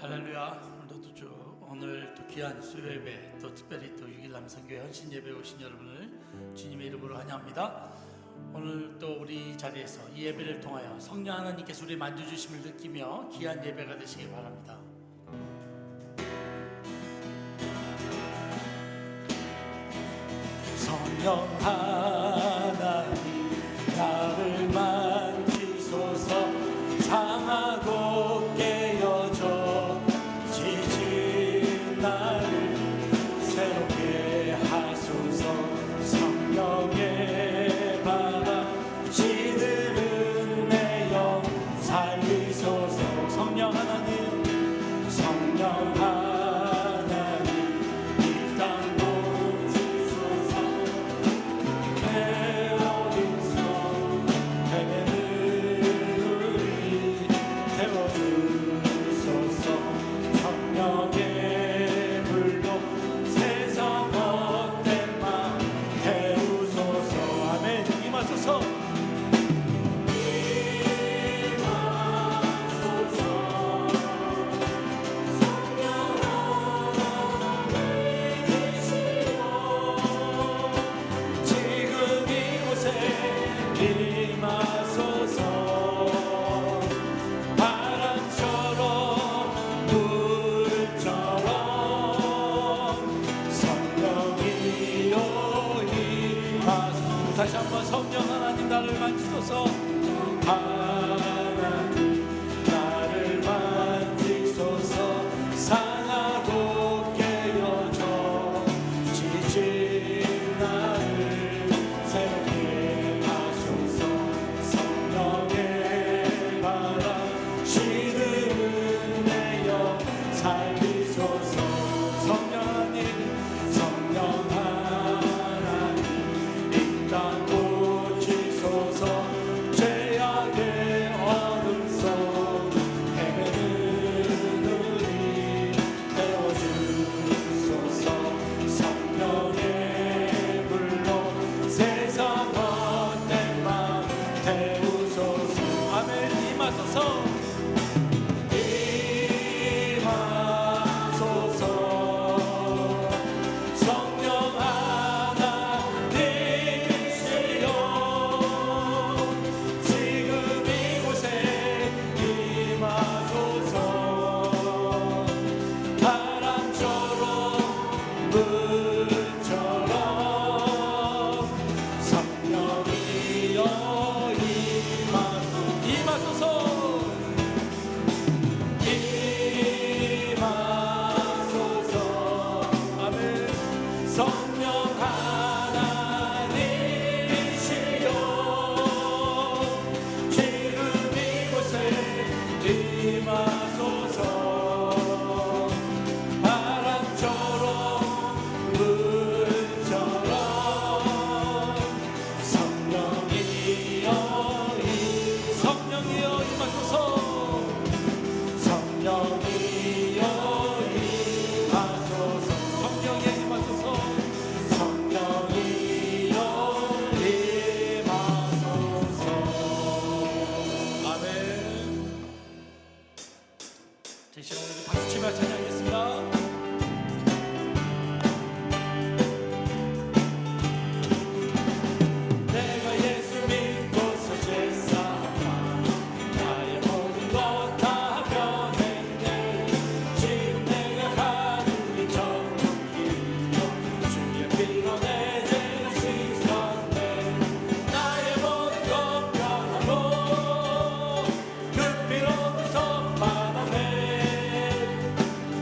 할렐루야. 오늘 또 귀한 수요예배, 또 특별히 또 6일 남성교회 헌신 예배 오신 여러분을 주님의 이름으로 환영합니다. 오늘 또 우리 자리에서 이 예배를 통하여 성령 하나님께서 우리 만져 주심을 느끼며 귀한 예배가 되시길 바랍니다. 성령 하나님 나를 만지소서. 상하고 깨어져 지친 나를 새롭게 하소서. 성령의 바람 시드는 내 영 살리소서. 성령 하나님, 성령 하나님 이 땅 고치소서. 내 어디서 헤매는 우리 태워주소서. 성령의 불로 세상 헛된 맘 태우소서. 아멘. 임하소서. 다시 한번 성령 하나님 나를 만지소서. 하나님 나를 만지소서. 상하고 깨어져 지친 나를 새롭게 하소서. 성령의 바람 시드는 내 영 살리소서. 성령 하나님, 성령 하나님 땅 고치소서. 죄악의 어둠 속 헤매는 우리 태워주소서. 성령의 불로 세상 헛된 맘 태우소서. 아멘. 임하소서.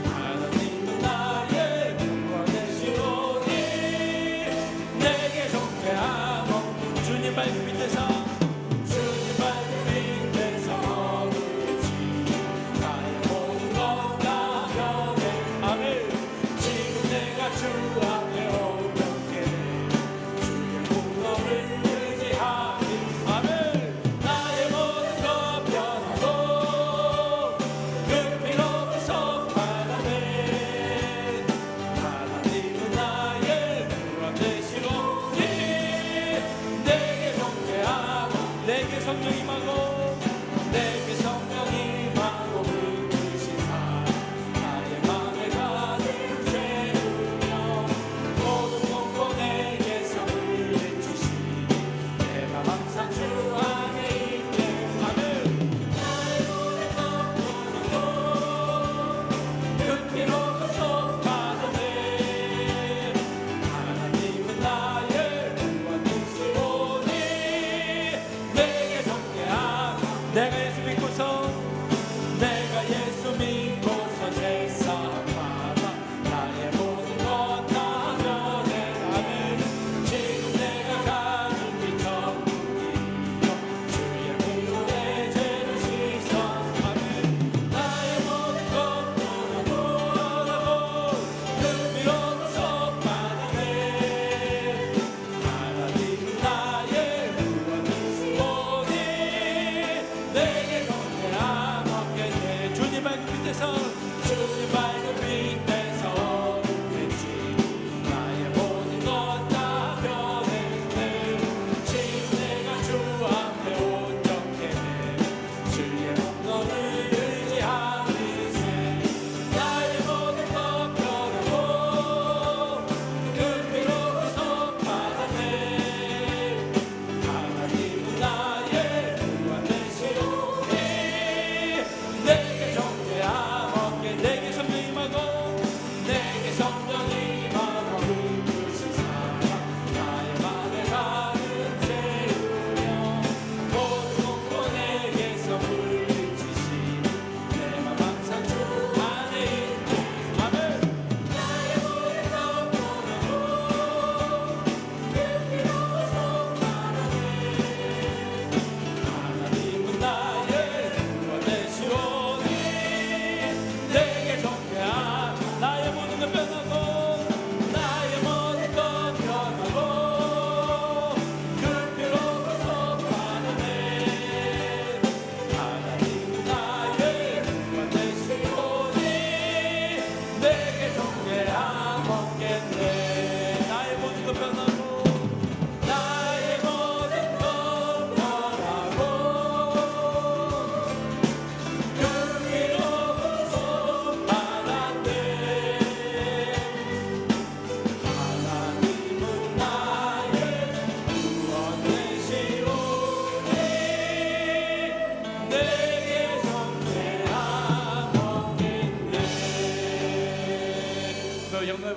하나님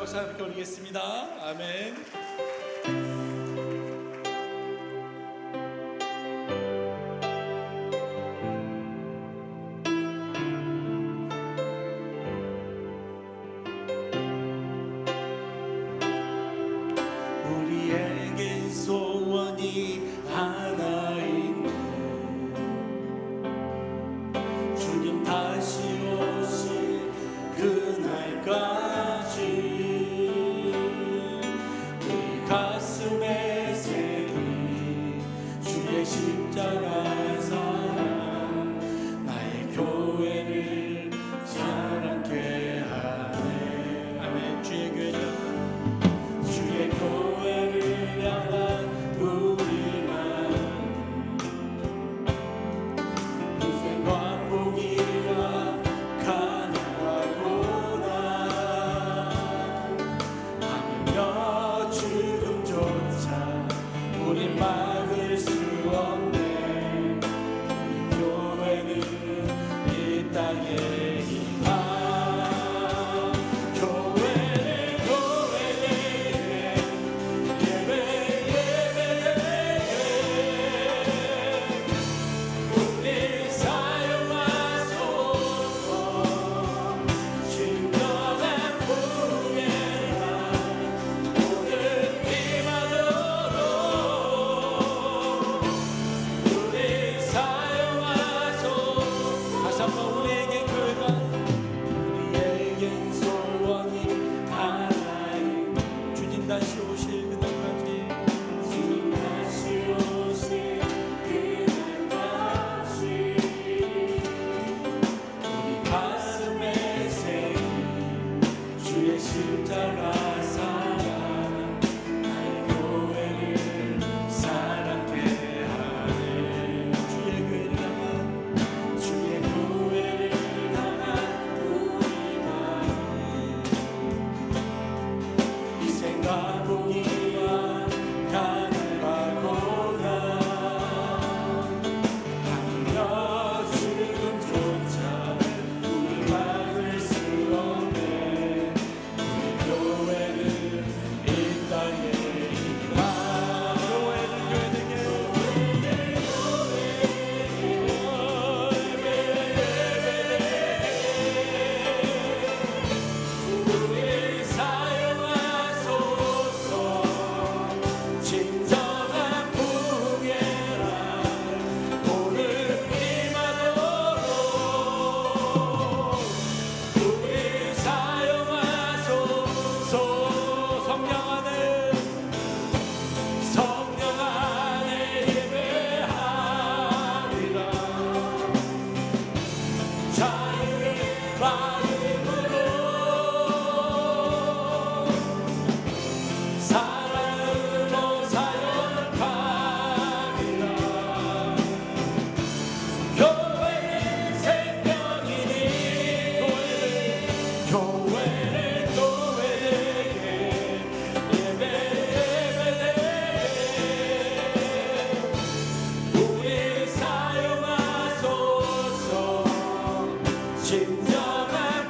박수 함께 올리겠습니다. 아멘. 우리에겐 소원이 하나 있네. 주님 다시 오실 그날까지 우리 가슴에 새긴 주의 십자가 사랑, 나의 교회를 사랑케 하네. 아멘. 주의 교회를, 주의 교회를 향한 우리만 희생과 포기와 가난하고나 하며 죽음조차 우리 막을 수 없네. 우리 교회는 이 땅의 희망. 다시 오실 그날까지, 주님 다시 오실 그날까지 우리 가슴에 새긴 주의 십자가 사랑, 나의 교회를 사랑케 하네. 주의 교회를 향한, 주의 교회를 향한 우리 마음 희생과 포기와 가난하고나 하며 죽음조차 우리 막을 수 없네. 우리 교회는 이 땅의 희망. 교회는 교회에게 우리 사용하소서. 진정한 부흥회라 오늘 임하도록 우리 사용하소서. 성령 안에 예배하리라. 자유의 마음으로 사랑으로 사역하리라. 교회는 생명이니 교회를 교회에게 예배되게 우리 사용하소서. 진정한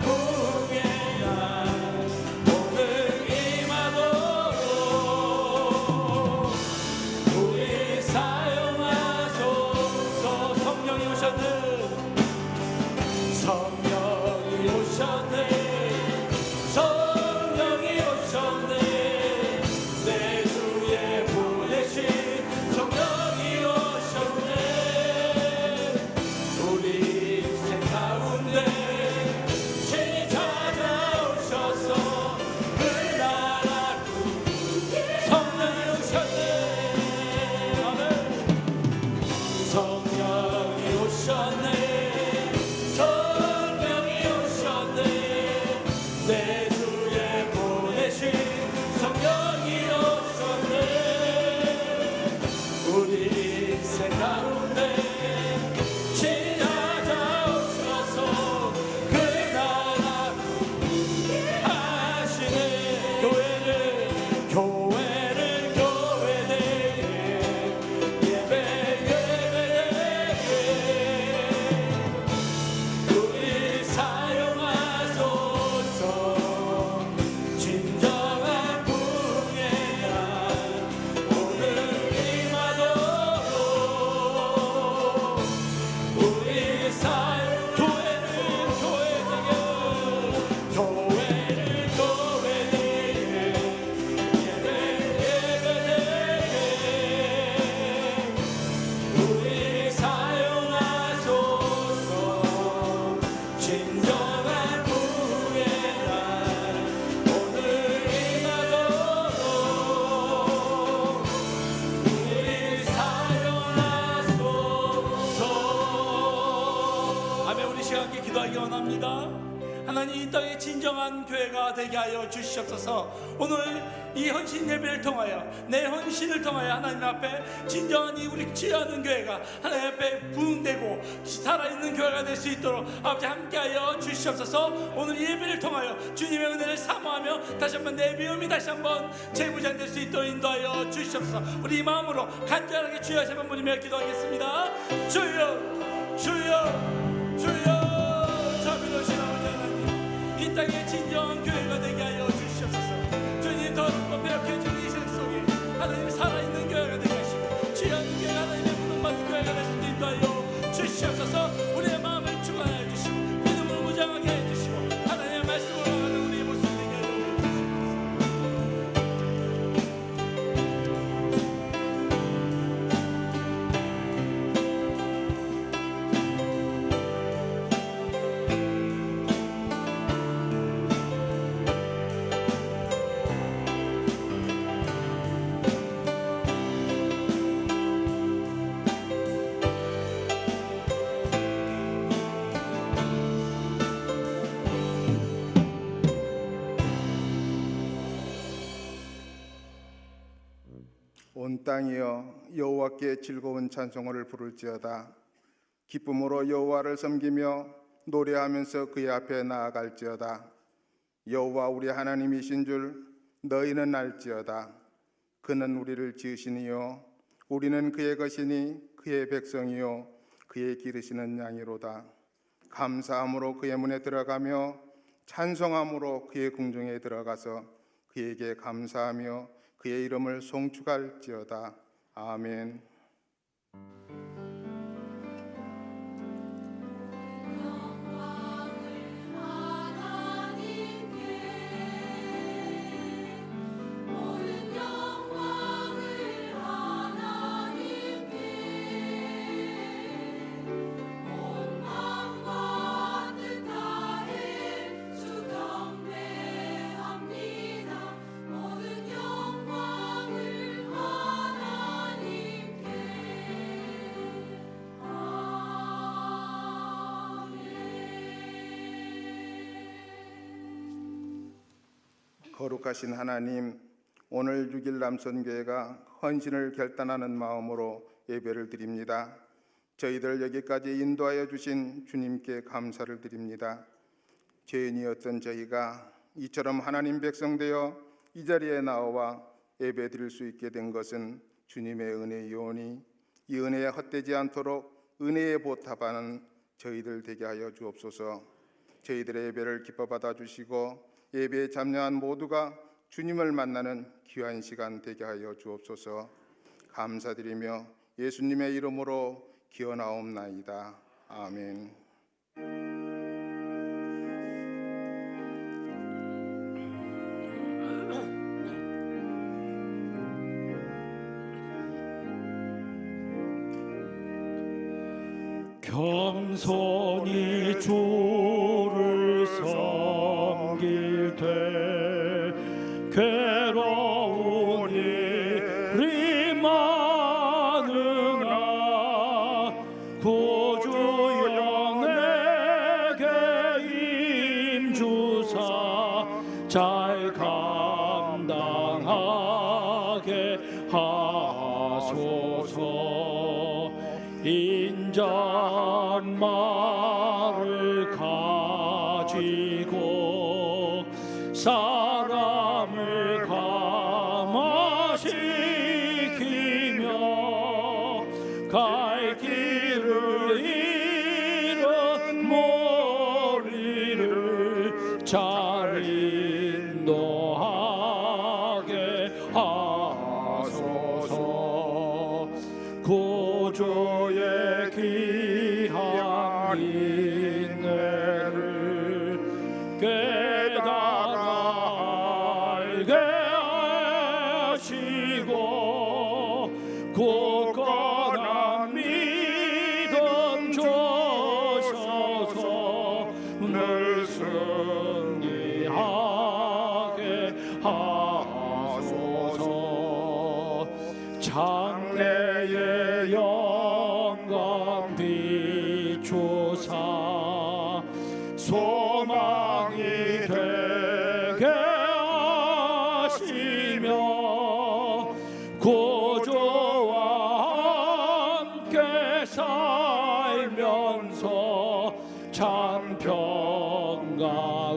하나님 이 땅에 진정한 교회가 되게 하여 주시옵소서. 오늘 이 헌신 예배를 통하여 내 헌신을 통하여 하나님 앞에 진정한 이 우리 취하는 교회가 하나님 앞에 부흥되고 살아있는 교회가 될 수 있도록 아버지 함께하여 주시옵소서. 오늘 예배를 통하여 주님의 은혜를 사모하며 다시 한번 내 비움이 다시 한번 재무장될 수 있도록 인도하여 주시옵소서. 우리 이 마음으로 간절하게 주여 세 번 부르며 기도하겠습니다. 주여 주여 주여 자비로우신 아버지 하나님, 이 땅에 진정한 교회가 되게 하여 주시옵소서. 주님 더 배역해진 이 세상 속에 하나님 살아있는 교회가 되게 하시고 취하는 교회가 하나님의 부름받은 교회가 될 수 있도록 인도하여 주시옵소서. 우리의 마음을 주관하여 주시고 믿음으로 무장하게 해주시고 하나님의 말씀으로 나가는 우리의 모습 되게 하여 온 땅이여 여호와께 즐거운 찬송을 부를지어다. 기쁨으로 여호와를 섬기며 노래하면서 그의 앞에 나아갈지어다. 여호와 우리 하나님이신 줄 너희는 알지어다. 그는 우리를 지으시니요 우리는 그의 것이니 그의 백성이요 그의 기르시는 양이로다. 감사함으로 그의 문에 들어가며 찬송함으로 그의 궁중에 들어가서 그에게 감사하며 그의 이름을 송축할지어다. 아멘. 거룩하신 하나님, 오늘 6일 남선교회가 헌신을 결단하는 마음으로 예배를 드립니다. 저희들 여기까지 인도하여 주신 주님께 감사를 드립니다. 죄인이었던 저희가 이처럼 하나님 백성 되어 이 자리에 나와 예배 드릴 수 있게 된 것은 주님의 은혜이오니 이 은혜에 헛되지 않도록 은혜에 보답하는 저희들 되게 하여 주옵소서. 저희들의 예배를 기뻐 받아 주시고 예배에 참여한 모두가 주님을 만나는 귀한 시간 되게 하여 주옵소서. 감사드리며 예수님의 이름으로 기원하옵나이다. 아멘. 겸손히 주를 섬길 때 괴로운 일이 많으나 구주여 내게 임주사 잘 감당하게 하소서. 인자말을 가지고 사람을 감화시키며 갈 길을 잃은 머리를 잘 인도하게 하소서. 구주의 귀한 인내를 깨달아 알게 하시고 굳건한 믿음 주셔서 늘 승리하게 하소서. 장래의 영광 비추사 소망 왕이 되게 하시며 구주와 함께 살면서 참 평강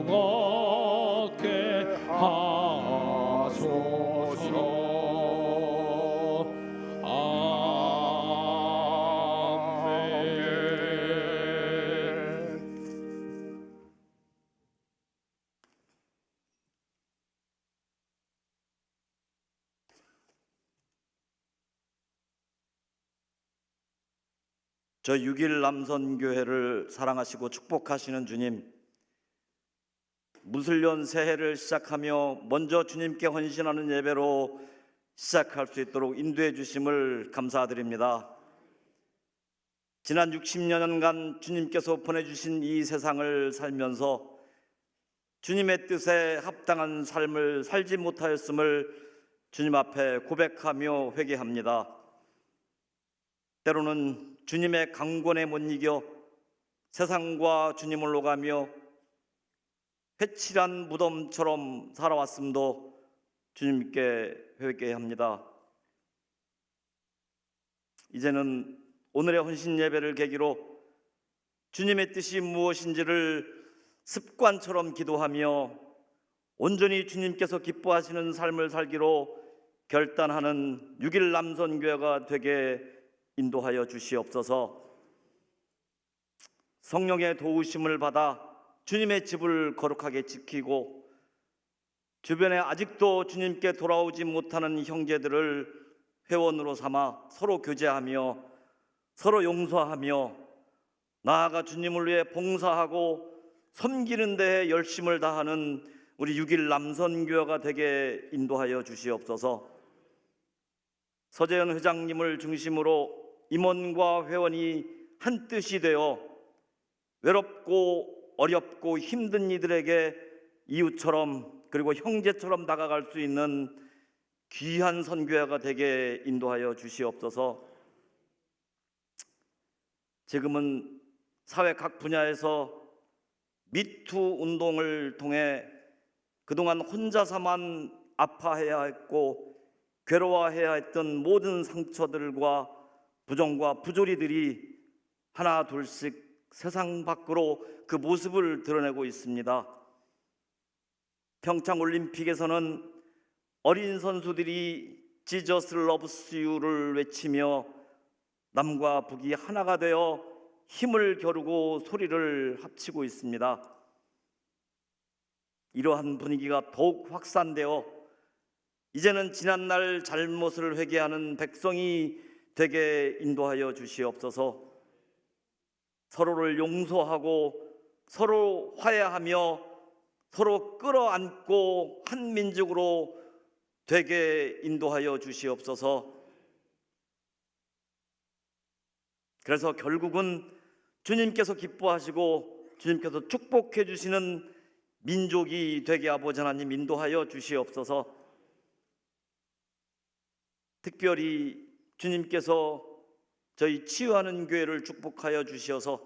얻게 하소서. 저 6일 남선교회를 사랑하시고 축복하시는 주님, 무술년 새해를 시작하며 먼저 주님께 헌신하는 예배로 시작할 수 있도록 인도해 주심을 감사드립니다. 지난 60년간 주님께서 보내주신 이 세상을 살면서 주님의 뜻에 합당한 삶을 살지 못하였음을 주님 앞에 고백하며 회개합니다. 때로는 주님의 강권에 못 이겨 세상과 주님을 오가며 회칠한 무덤처럼 살아왔음도 주님께 회개합니다. 이제는 오늘의 헌신 예배를 계기로 주님의 뜻이 무엇인지를 습관처럼 기도하며 온전히 주님께서 기뻐하시는 삶을 살기로 결단하는 6일 남선교회가 되게 인도하여 주시옵소서. 성령의 도우심을 받아 주님의 집을 거룩하게 지키고 주변에 아직도 주님께 돌아오지 못하는 형제들을 회원으로 삼아 서로 교제하며 서로 용서하며 나아가 주님을 위해 봉사하고 섬기는 데에 열심을 다하는 우리 6일 남선교회가 되게 인도하여 주시옵소서. 서재현 회장님을 중심으로 임원과 회원이 한 뜻이 되어 외롭고 어렵고 힘든 이들에게 이웃처럼 그리고 형제처럼 다가갈 수 있는 귀한 선교회가 되게 인도하여 주시옵소서. 지금은 사회 각 분야에서 미투 운동을 통해 그동안 혼자서만 아파해야 했고 괴로워해야 했던 모든 상처들과 부정과 부조리들이 하나 둘씩 세상 밖으로 그 모습을 드러내고 있습니다. 평창올림픽에서는 어린 선수들이 Jesus loves you를 외치며 남과 북이 하나가 되어 힘을 겨루고 소리를 합치고 있습니다. 이러한 분위기가 더욱 확산되어 이제는 지난날 잘못을 회개하는 백성이 되게 인도하여 주시옵소서. 서로를 용서하고 서로 화해하며 서로 끌어안고 한 민족으로 되게 인도하여 주시옵소서. 그래서 결국은 주님께서 기뻐하시고 주님께서 축복해 주시는 민족이 되게 아버지 하나님 인도하여 주시옵소서. 특별히 주님께서 저희 치유하는 교회를 축복하여 주시어서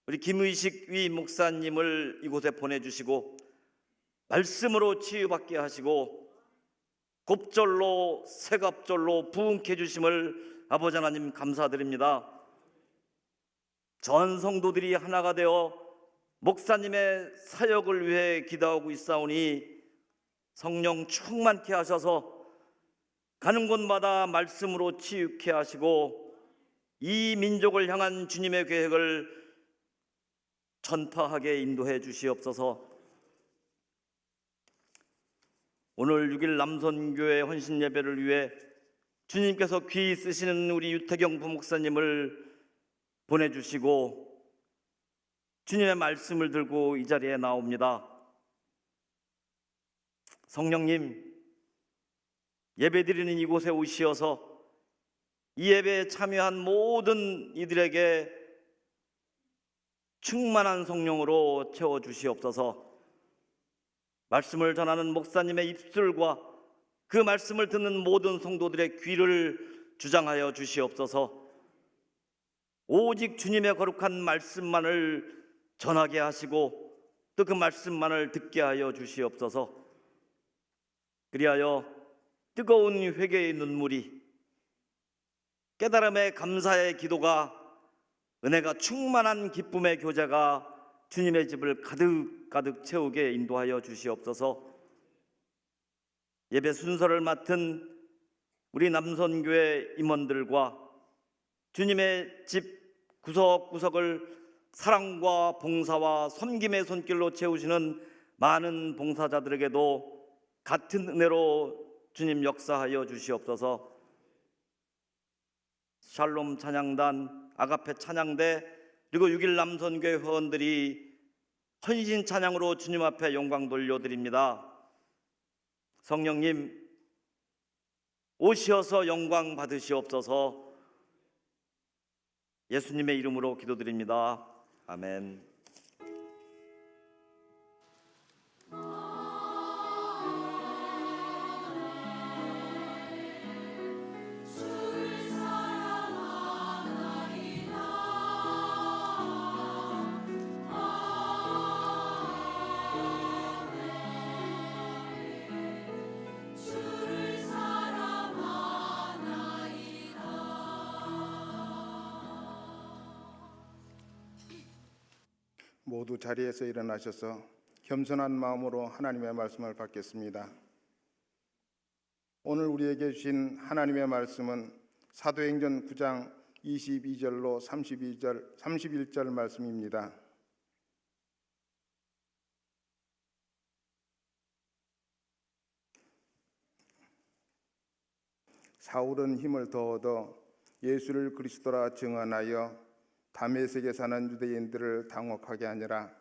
우리 김의식 위 목사님을 이곳에 보내주시고 말씀으로 치유받게 하시고 곱절로 세갑절로 부흥케 주심을 아버지 하나님 감사드립니다. 전 성도들이 하나가 되어 목사님의 사역을 위해 기도하고 있사오니 성령 충만케 하셔서 가는 곳마다 말씀으로 치유케 하시고 이 민족을 향한 주님의 계획을 전파하게 인도해 주시옵소서. 오늘 6일 남선교회 헌신 예배를 위해 주님께서 귀히 쓰시는 우리 유태경 부목사님을 보내주시고 주님의 말씀을 들고 이 자리에 나옵니다. 성령님, 예배드리는 이곳에 오시어서 이 예배에 참여한 모든 이들에게 충만한 성령으로 채워주시옵소서. 말씀을 전하는 목사님의 입술과 그 말씀을 듣는 모든 성도들의 귀를 주장하여 주시옵소서. 오직 주님의 거룩한 말씀만을 전하게 하시고 또 그 말씀만을 듣게 하여 주시옵소서. 그리하여 뜨거운 회개의 눈물이, 깨달음의 감사의 기도가, 은혜가 충만한 기쁨의 교제가 주님의 집을 가득가득 채우게 인도하여 주시옵소서. 예배 순서를 맡은 우리 남선교회 임원들과 주님의 집 구석구석을 사랑과 봉사와 섬김의 손길로 채우시는 많은 봉사자들에게도 같은 은혜로 주님 역사하여 주시옵소서. 샬롬 찬양단, 아가페 찬양대, 그리고 6일 남선교회 회원들이 헌신 찬양으로 주님 앞에 영광 돌려드립니다. 성령님 오시어서 영광 받으시옵소서. 예수님의 이름으로 기도드립니다. 아멘. 모두 자리에서 일어나셔서 겸손한 마음으로 하나님의 말씀을 받겠습니다. 오늘 우리에게 주신 하나님의 말씀은 사도행전 9장 22절로 31절 말씀입니다. 사울은 힘을 더 얻어 예수를 그리스도라 증언하여 다메섹에 사는 유대인들을 당혹하게 하니라.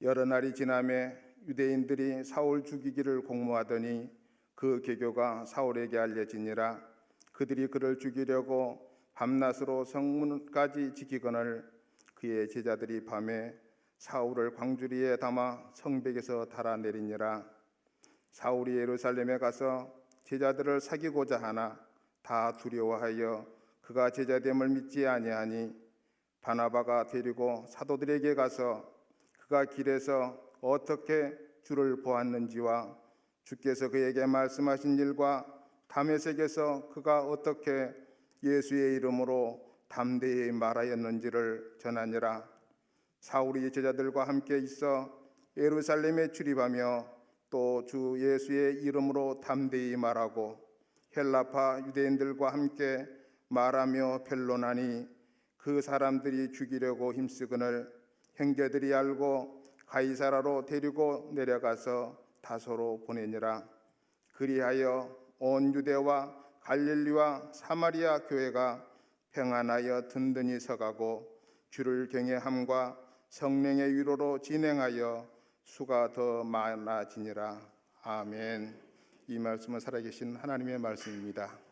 여러 날이 지나매 유대인들이 사울 죽이기를 공모하더니 그 계교가 사울에게 알려지니라. 그들이 그를 죽이려고 밤낮으로 성문까지 지키거늘 그의 제자들이 밤에 사울을 광주리에 담아 성벽에서 달아내리니라. 사울이 예루살렘에 가서 제자들을 사귀고자 하나 다 두려워하여 그가 제자됨을 믿지 아니하니 바나바가 데리고 사도들에게 가서 그가 길에서 어떻게 주를 보았는지와 주께서 그에게 말씀하신 일과 다메섹에서 그가 어떻게 예수의 이름으로 담대히 말하였는지를 전하니라. 사울이 제자들과 함께 있어 예루살렘에 출입하며 또 주 예수의 이름으로 담대히 말하고 헬라파 유대인들과 함께 말하며 변론하니 그 사람들이 죽이려고 힘쓰거늘 형제들이 알고 가이사라로 데리고 내려가서 다소로 보내니라. 그리하여 온 유대와 갈릴리와 사마리아 교회가 평안하여 든든히 서가고 주를 경외함과 성령의 위로로 진행하여 수가 더 많아지니라. 아멘. 이 말씀은 살아계신 하나님의 말씀입니다.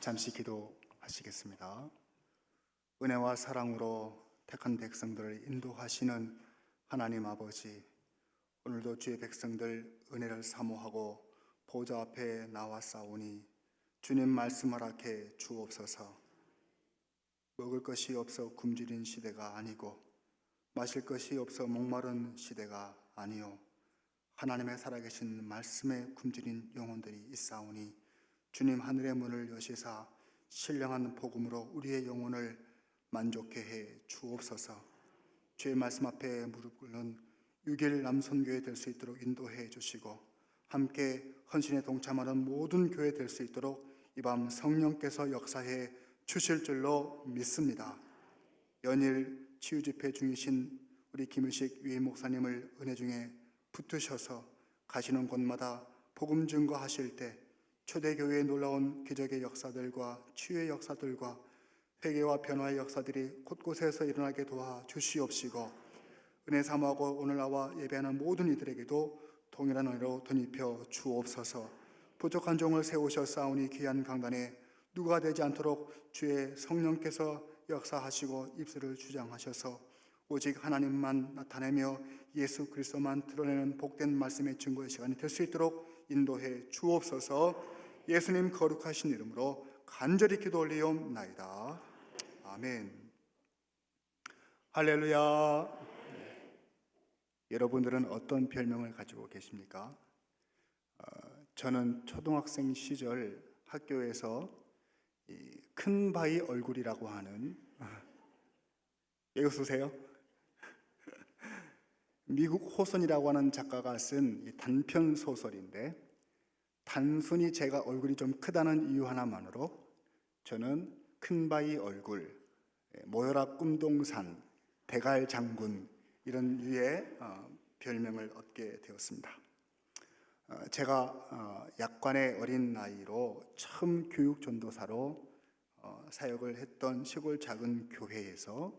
잠시 기도하시겠습니다. 은혜와 사랑으로 택한 백성들을 인도하시는 하나님 아버지, 오늘도 주의 백성들 은혜를 사모하고 보좌 앞에 나왔사오니 주님 말씀 허락해 주옵소서. 먹을 것이 없어 굶주린 시대가 아니고 마실 것이 없어 목마른 시대가 아니요 하나님의 살아계신 말씀에 굶주린 영혼들이 있사오니 주님 하늘의 문을 여시사 신령한 복음으로 우리의 영혼을 만족해 해 주옵소서. 주의 말씀 앞에 무릎 꿇는 6일 남선교회 될 수 있도록 인도해 주시고 함께 헌신에 동참하는 모든 교회 될 수 있도록 이 밤 성령께서 역사해 주실 줄로 믿습니다. 연일 치유집회 중이신 우리 김의식 위임 목사님을 은혜 중에 붙드셔서 가시는 곳마다 복음 증거하실 때 초대교회의 놀라운 기적의 역사들과 치유의 역사들과 회개와 변화의 역사들이 곳곳에서 일어나게 도와 주시옵시고 은혜 사모하고 오늘 나와 예배하는 모든 이들에게도 동일한 은혜로 덧입혀 주옵소서. 부족한 종을 세우셨사오니 귀한 강단에 누가 되지 않도록 주의 성령께서 역사하시고 입술을 주장하셔서 오직 하나님만 나타내며 예수 그리스도만 드러내는 복된 말씀의 증거의 시간이 될 수 있도록 인도해 주옵소서. 예수님 거룩하신 이름으로 간절히 기도 올리옵나이다. 아멘. 할렐루야. 여러분들은 어떤 별명을 가지고 계십니까? 저는 초등학생 시절 학교에서 이 큰 바위 얼굴이라고 하는 왜 웃으세요? 미국 호선이라고 하는 작가가 쓴 단편 소설인데 단순히 제가 얼굴이 좀 크다는 이유 하나만으로 저는 큰 바위 얼굴, 모여라 꿈동산, 대갈 장군 이런 유의 별명을 얻게 되었습니다. 제가 약관의 어린 나이로 처음 교육 전도사로 사역을 했던 시골 작은 교회에서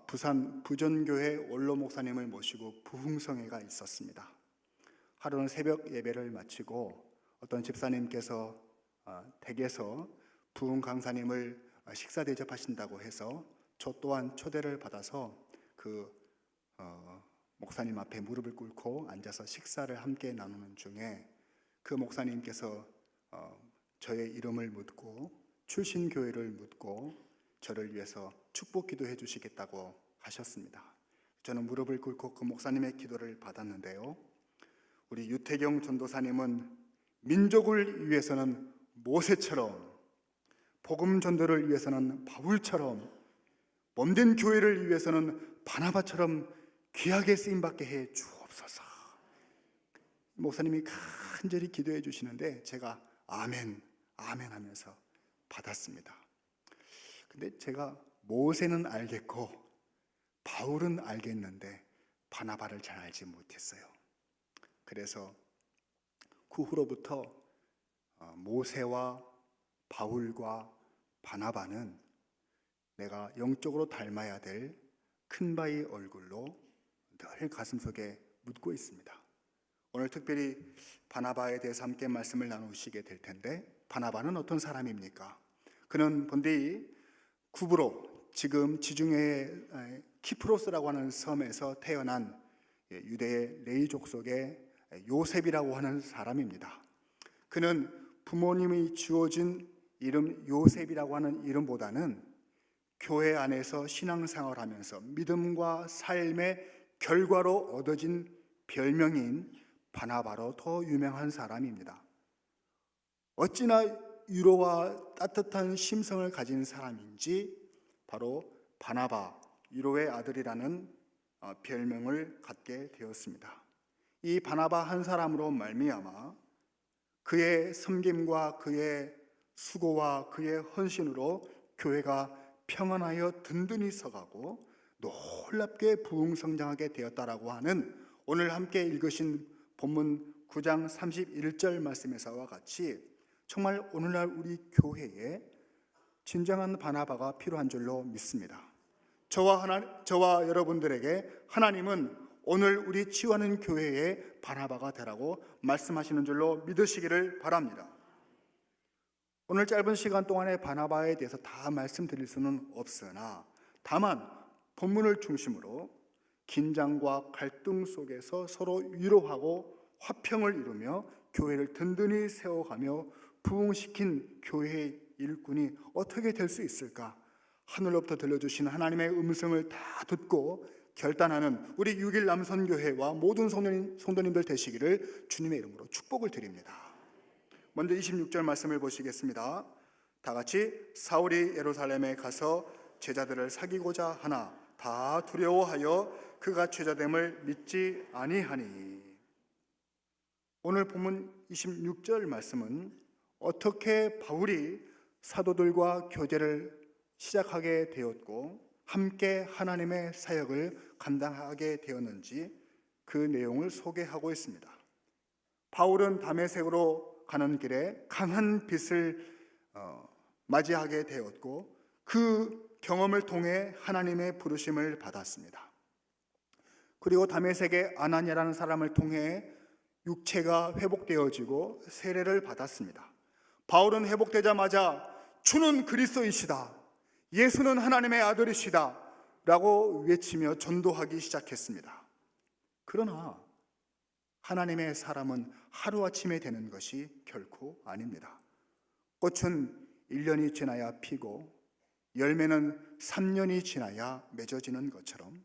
부산 부전교회 원로 목사님을 모시고 부흥성회가 있었습니다. 하루는 새벽 예배를 마치고 어떤 집사님께서 댁에서 부흥 강사님을 식사 대접하신다고 해서 저 또한 초대를 받아서 그 목사님 앞에 무릎을 꿇고 앉아서 식사를 함께 나누는 중에 그 목사님께서 저의 이름을 묻고 출신 교회를 묻고 저를 위해서 축복 기도해 주시겠다고 하셨습니다. 저는 무릎을 꿇고 그 목사님의 기도를 받았는데요. 우리 유태경 전도사님은 민족을 위해서는 모세처럼, 복음 전도를 위해서는 바울처럼, 몸된 교회를 위해서는 바나바처럼 귀하게 쓰임받게 해 주옵소서. 목사님이 간절히 기도해 주시는데 제가 아멘, 아멘 하면서 받았습니다. 근데 제가 모세는 알겠고 바울은 알겠는데 바나바를 잘 알지 못했어요. 그래서 그 후로부터 모세와 바울과 바나바는 내가 영적으로 닮아야 될 큰바위 얼굴로 늘 가슴속에 묻고 있습니다. 오늘 특별히 바나바에 대해서 함께 말씀을 나누시게 될 텐데 바나바는 어떤 사람입니까? 그는 본디 구브로, 지금 지중해의 키프로스라고 하는 섬에서 태어난 유대의 레위 족속의 요셉이라고 하는 사람입니다. 그는 부모님이 주어진 이름 요셉이라고 하는 이름보다는 교회 안에서 신앙생활하면서 믿음과 삶의 결과로 얻어진 별명인 바나바로 더 유명한 사람입니다. 어찌나 위로와 따뜻한 심성을 가진 사람인지 바로 바나바, 위로의 아들이라는 별명을 갖게 되었습니다. 이 바나바 한 사람으로 말미암아 그의 섬김과 그의 수고와 그의 헌신으로 교회가 평안하여 든든히 서가고 놀랍게 부흥성장하게 되었다라고 하는 오늘 함께 읽으신 본문 9장 31절 말씀에서와 같이 정말 오늘날 우리 교회에 진정한 바나바가 필요한 줄로 믿습니다. 저와 여러분들에게 하나님은 오늘 우리 치유하는 교회의 바나바가 되라고 말씀하시는 줄로 믿으시기를 바랍니다. 오늘 짧은 시간 동안에 바나바에 대해서 다 말씀드릴 수는 없으나 다만 본문을 중심으로 긴장과 갈등 속에서 서로 위로하고 화평을 이루며 교회를 든든히 세워가며 부흥시킨 교회의 일꾼이 어떻게 될 수 있을까? 하늘로부터 들려주신 하나님의 음성을 다 듣고 결단하는 우리 6일 남선교회와 모든 성도님들 되시기를 주님의 이름으로 축복을 드립니다. 먼저 26절 말씀을 보시겠습니다. 다 같이 사울이 예루살렘에 가서 제자들을 사귀고자 하나 다 두려워하여 그가 제자됨을 믿지 아니하니. 오늘 본문 26절 말씀은 어떻게 바울이 사도들과 교제를 시작하게 되었고 함께 하나님의 사역을 감당하게 되었는지 그 내용을 소개하고 있습니다. 바울은 다메섹으로 가는 길에 강한 빛을 맞이하게 되었고 그 경험을 통해 하나님의 부르심을 받았습니다. 그리고 다메섹의 아나니아라는 사람을 통해 육체가 회복되어지고 세례를 받았습니다. 바울은 회복되자마자 주는 그리스도이시다, 예수는 하나님의 아들이시다 라고 외치며 전도하기 시작했습니다. 그러나 하나님의 사람은 하루아침에 되는 것이 결코 아닙니다. 꽃은 1년이 지나야 피고 열매는 3년이 지나야 맺어지는 것처럼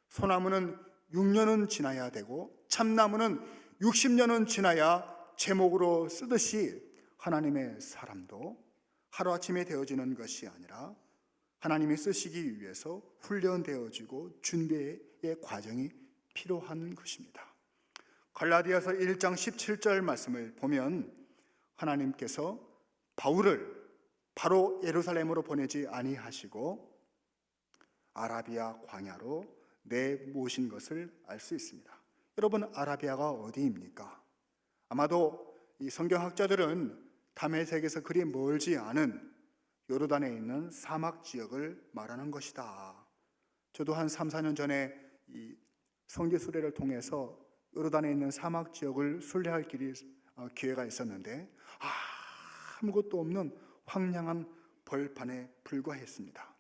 소나무는 6년은 지나야 되고 참나무는 60년은 지나야 제목으로 쓰듯이 하나님의 사람도 하루아침에 되어지는 것이 아니라 하나님이 쓰시기 위해서 훈련되어지고 준비의 과정이 필요한 것입니다. 갈라디아서 1장 17절 말씀을 보면 하나님께서 바울을 바로 예루살렘으로 보내지 아니하시고 아라비아 광야로 내모신 것을 알 수 있습니다. 여러분, 아라비아가 어디입니까? 아마도 이 성경학자들은 다메섹에서 그리 멀지 않은 요르단에 있는 사막 지역을 말하는 것이다. 저도 한 3, 4년 전에 이 성지 순례를 통해서 요르단에 있는 사막 지역을 순례할 기회가 있었는데 아무것도 없는 황량한 벌판에 불과했습니다.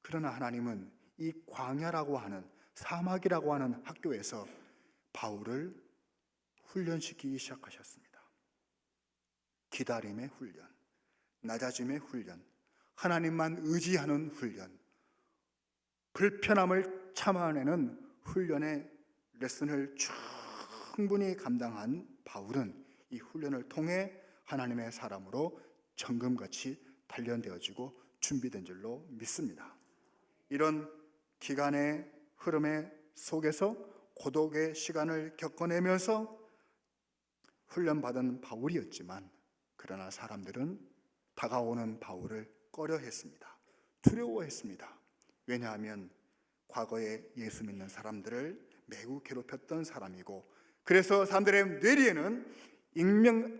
그러나 하나님은 이 광야라고 하는 사막이라고 하는 학교에서 바울을 훈련시키기 시작하셨습니다. 기다림의 훈련, 낮아짐의 훈련, 하나님만 의지하는 훈련, 불편함을 참아내는 훈련의 레슨을 충분히 감당한 바울은 이 훈련을 통해 하나님의 사람으로 정금같이 단련되어지고 준비된 줄로 믿습니다. 이런 기간의 흐름의 속에서 고독의 시간을 겪어내면서 훈련받은 바울이었지만 그러나 사람들은 다가오는 바울을 꺼려했습니다. 두려워했습니다. 왜냐하면 과거에 예수 믿는 사람들을 매우 괴롭혔던 사람이고 그래서 사람들의 뇌리에는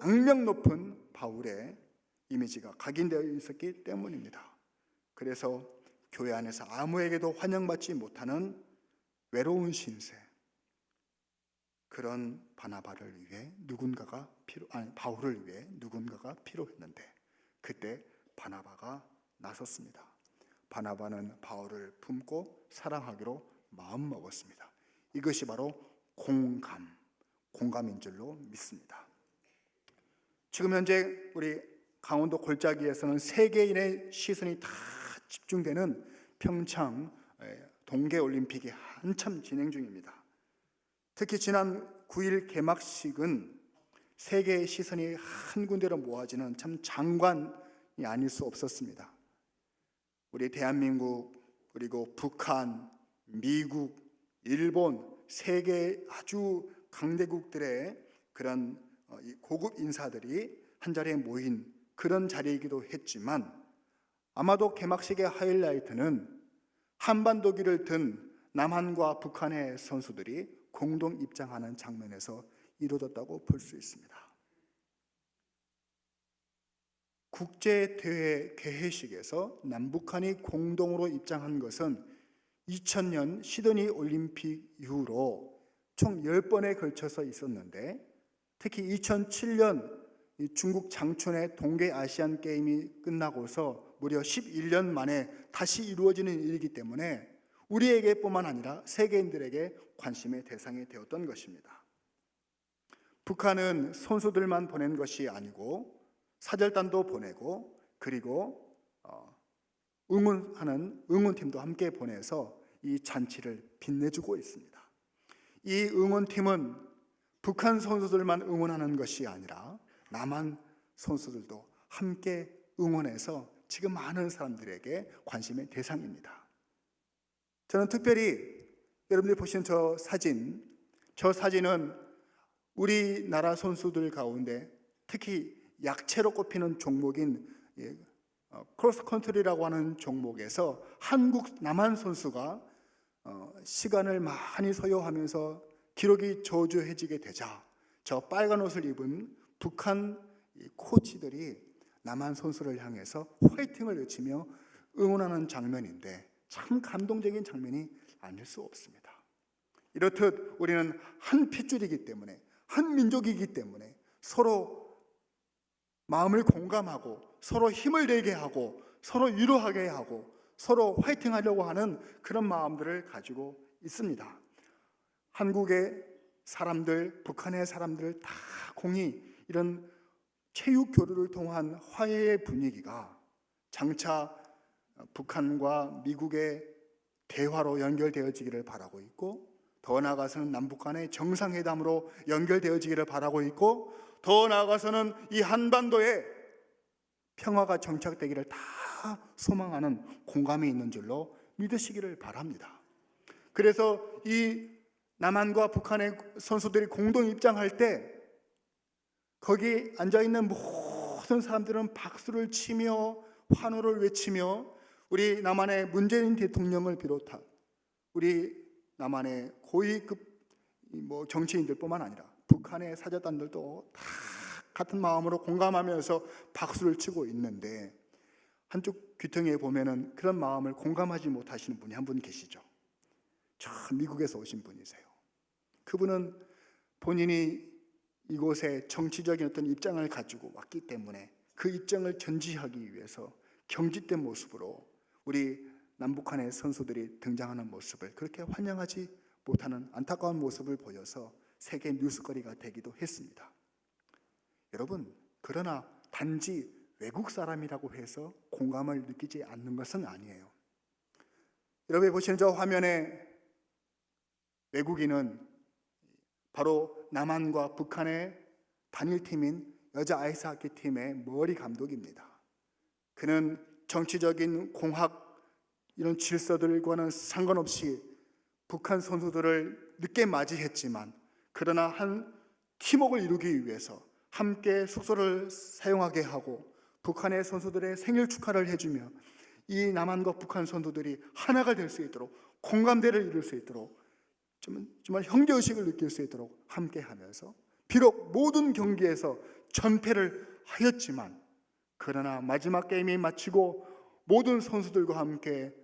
악명 높은 바울의 이미지가 각인되어 있었기 때문입니다. 그래서 교회 안에서 아무에게도 환영받지 못하는 외로운 신세, 그런 바나바를 위해 바울을 위해 누군가가 필요했는데 그때 바나바가 나섰습니다. 바나바는 바울을 품고 사랑하기로 마음먹었습니다. 이것이 바로 공감인 줄로 믿습니다. 지금 현재 우리 강원도 골짜기에서는 세계인의 시선이 다 집중되는 평창 동계올림픽이 한참 진행 중입니다. 특히 지난 9일 개막식은 세계의 시선이 한 군데로 모아지는 참 장관이 아닐 수 없었습니다. 우리 대한민국, 그리고 북한, 미국, 일본, 세계 아주 강대국들의 그런 고급 인사들이 한자리에 모인 그런 자리이기도 했지만 아마도 개막식의 하이라이트는 한반도기를 든 남한과 북한의 선수들이 공동 입장하는 장면에서 이루어졌다고 볼 수 있습니다. 국제대회 개회식에서 남북한이 공동으로 입장한 것은 2000년 시드니 올림픽 이후로 총 10번에 걸쳐서 있었는데 특히 2007년 이 중국 장춘의 동계 아시안 게임이 끝나고서 무려 11년 만에 다시 이루어지는 일이기 때문에 우리에게뿐만 아니라 세계인들에게 관심의 대상이 되었던 것입니다. 북한은 선수들만 보낸 것이 아니고 사절단도 보내고 그리고 응원하는 응원팀도 함께 보내서 이 잔치를 빛내주고 있습니다. 이 응원팀은 북한 선수들만 응원하는 것이 아니라 남한 선수들도 함께 응원해서 지금 많은 사람들에게 관심의 대상입니다. 저는 특별히 여러분들이 보시는 저 사진은 우리나라 선수들 가운데 특히 약체로 꼽히는 종목인 크로스컨트리라고 하는 종목에서 한국 남한 선수가 시간을 많이 소요하면서 기록이 저조해지게 되자 저 빨간 옷을 입은 북한 코치들이 남한 선수를 향해서 화이팅을 외치며 응원하는 장면인데 참 감동적인 장면이 아닐 수 없습니다. 이렇듯 우리는 한 핏줄이기 때문에 한 민족이기 때문에 서로 마음을 공감하고 서로 힘을 내게 하고 서로 위로하게 하고 서로 화이팅하려고 하는 그런 마음들을 가지고 있습니다. 한국의 사람들, 북한의 사람들 다 공히 이런 체육 교류를 통한 화해의 분위기가 장차 북한과 미국의 대화로 연결되어지기를 바라고 있고 더 나아가서는 남북 간의 정상회담으로 연결되어지기를 바라고 있고 더 나아가서는 이 한반도에 평화가 정착되기를 다 소망하는 공감이 있는 줄로 믿으시기를 바랍니다. 그래서 이 남한과 북한의 선수들이 공동 입장할 때 거기 앉아있는 모든 사람들은 박수를 치며 환호를 외치며 우리 남한의 문재인 대통령을 비롯한 우리 남한의 고위급 정치인들뿐만 아니라 북한의 사절단들도 다 같은 마음으로 공감하면서 박수를 치고 있는데 한쪽 귀퉁이에 보면은 그런 마음을 공감하지 못하시는 분이 한 분 계시죠. 저 미국에서 오신 분이세요. 그분은 본인이 이곳에 정치적인 어떤 입장을 가지고 왔기 때문에 그 입장을 견지하기 위해서 경직된 모습으로 우리 남북한의 선수들이 등장하는 모습을 그렇게 환영하지 못하는 안타까운 모습을 보여서 세계 뉴스거리가 되기도 했습니다. 여러분, 그러나 단지 외국 사람이라고 해서 공감을 느끼지 않는 것은 아니에요. 여러분이 보시는 저 화면에 외국인은 바로 남한과 북한의 단일팀인 여자 아이스하키 팀의 머리 감독입니다. 그는 정치적인 공학 이런 질서들과는 상관없이 북한 선수들을 늦게 맞이했지만 그러나 한 팀워크를 이루기 위해서 함께 숙소를 사용하게 하고 북한의 선수들의 생일 축하를 해주며 이 남한과 북한 선수들이 하나가 될 수 있도록 공감대를 이룰 수 있도록 정말 형제의식을 느낄 수 있도록 함께하면서 비록 모든 경기에서 전패를 하였지만 그러나 마지막 게임이 마치고 모든 선수들과 함께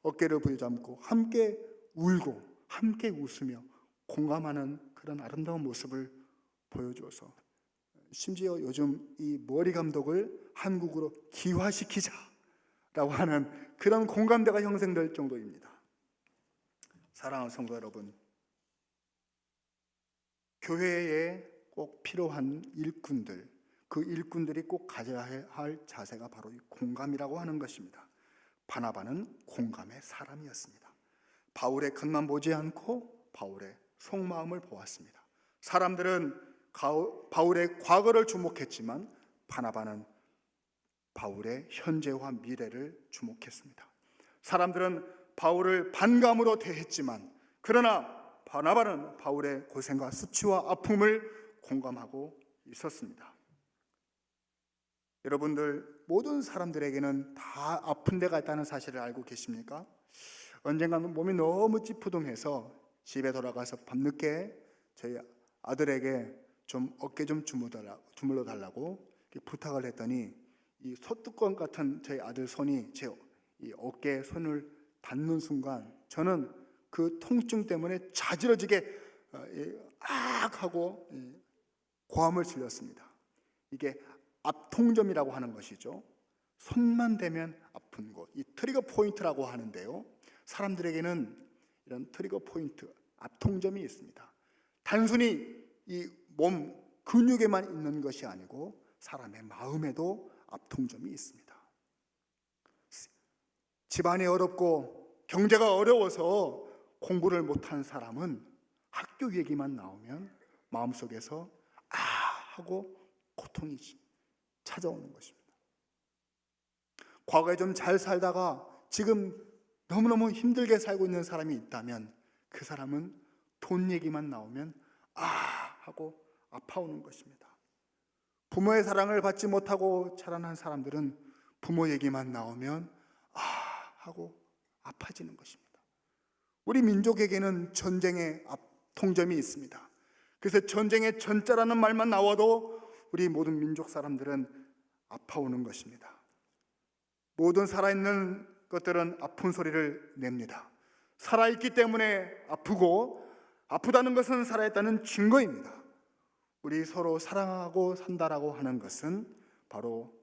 어깨를 부여잡고 함께 울고 함께 웃으며 공감하는 그런 아름다운 모습을 보여줘서 심지어 요즘 이 머리 감독을 한국으로 기화시키자라고 하는 그런 공감대가 형성될 정도입니다. 사랑하는 성도 여러분, 교회에 꼭 필요한 일꾼들, 그 일꾼들이 꼭 가져야 할 자세가 바로 이 공감이라고 하는 것입니다. 바나바는 공감의 사람이었습니다. 바울의 겉만 보지 않고 바울의 속마음을 보았습니다. 사람들은 바울의 과거를 주목했지만 바나바는 바울의 현재와 미래를 주목했습니다. 사람들은 바울을 반감으로 대했지만 그러나 바나바는 바울의 고생과 수치와 아픔을 공감하고 있었습니다. 여러분들 모든 사람들에게는 다 아픈 데가 있다는 사실을 알고 계십니까? 언젠가는 몸이 너무 찌푸둥해서 집에 돌아가서 밤늦게 저희 아들에게 좀 어깨 좀 주물러 달라고 부탁을 했더니 이 소뚜껑 같은 저희 아들 손이 제 이 어깨에 손을 닿는 순간 저는 그 통증 때문에 자지러지게 악 하고 고함을 질렀습니다. 이게 앞통점이라고 하는 것이죠. 손만 대면 아픈 곳, 이 트리거 포인트라고 하는데요. 사람들에게는 이런 트리거 포인트, 앞통점이 있습니다. 단순히 이 몸 근육에만 있는 것이 아니고 사람의 마음에도 앞통점이 있습니다. 집안이 어렵고 경제가 어려워서 공부를 못한 사람은 학교 얘기만 나오면 마음속에서 아 하고 고통이 찾아오는 것입니다. 과거에 좀 잘 살다가 지금 너무너무 힘들게 살고 있는 사람이 있다면 그 사람은 돈 얘기만 나오면 아 하고 아파오는 것입니다. 부모의 사랑을 받지 못하고 자라난 사람들은 부모 얘기만 나오면 아 하고 아파지는 것입니다. 우리 민족에게는 전쟁의 통점이 있습니다. 그래서 전쟁의 전자라는 말만 나와도 우리 모든 민족 사람들은 아파오는 것입니다. 모든 살아있는 것들은 아픈 소리를 냅니다. 살아있기 때문에 아프고 아프다는 것은 살아있다는 증거입니다. 우리 서로 사랑하고 산다라고 하는 것은 바로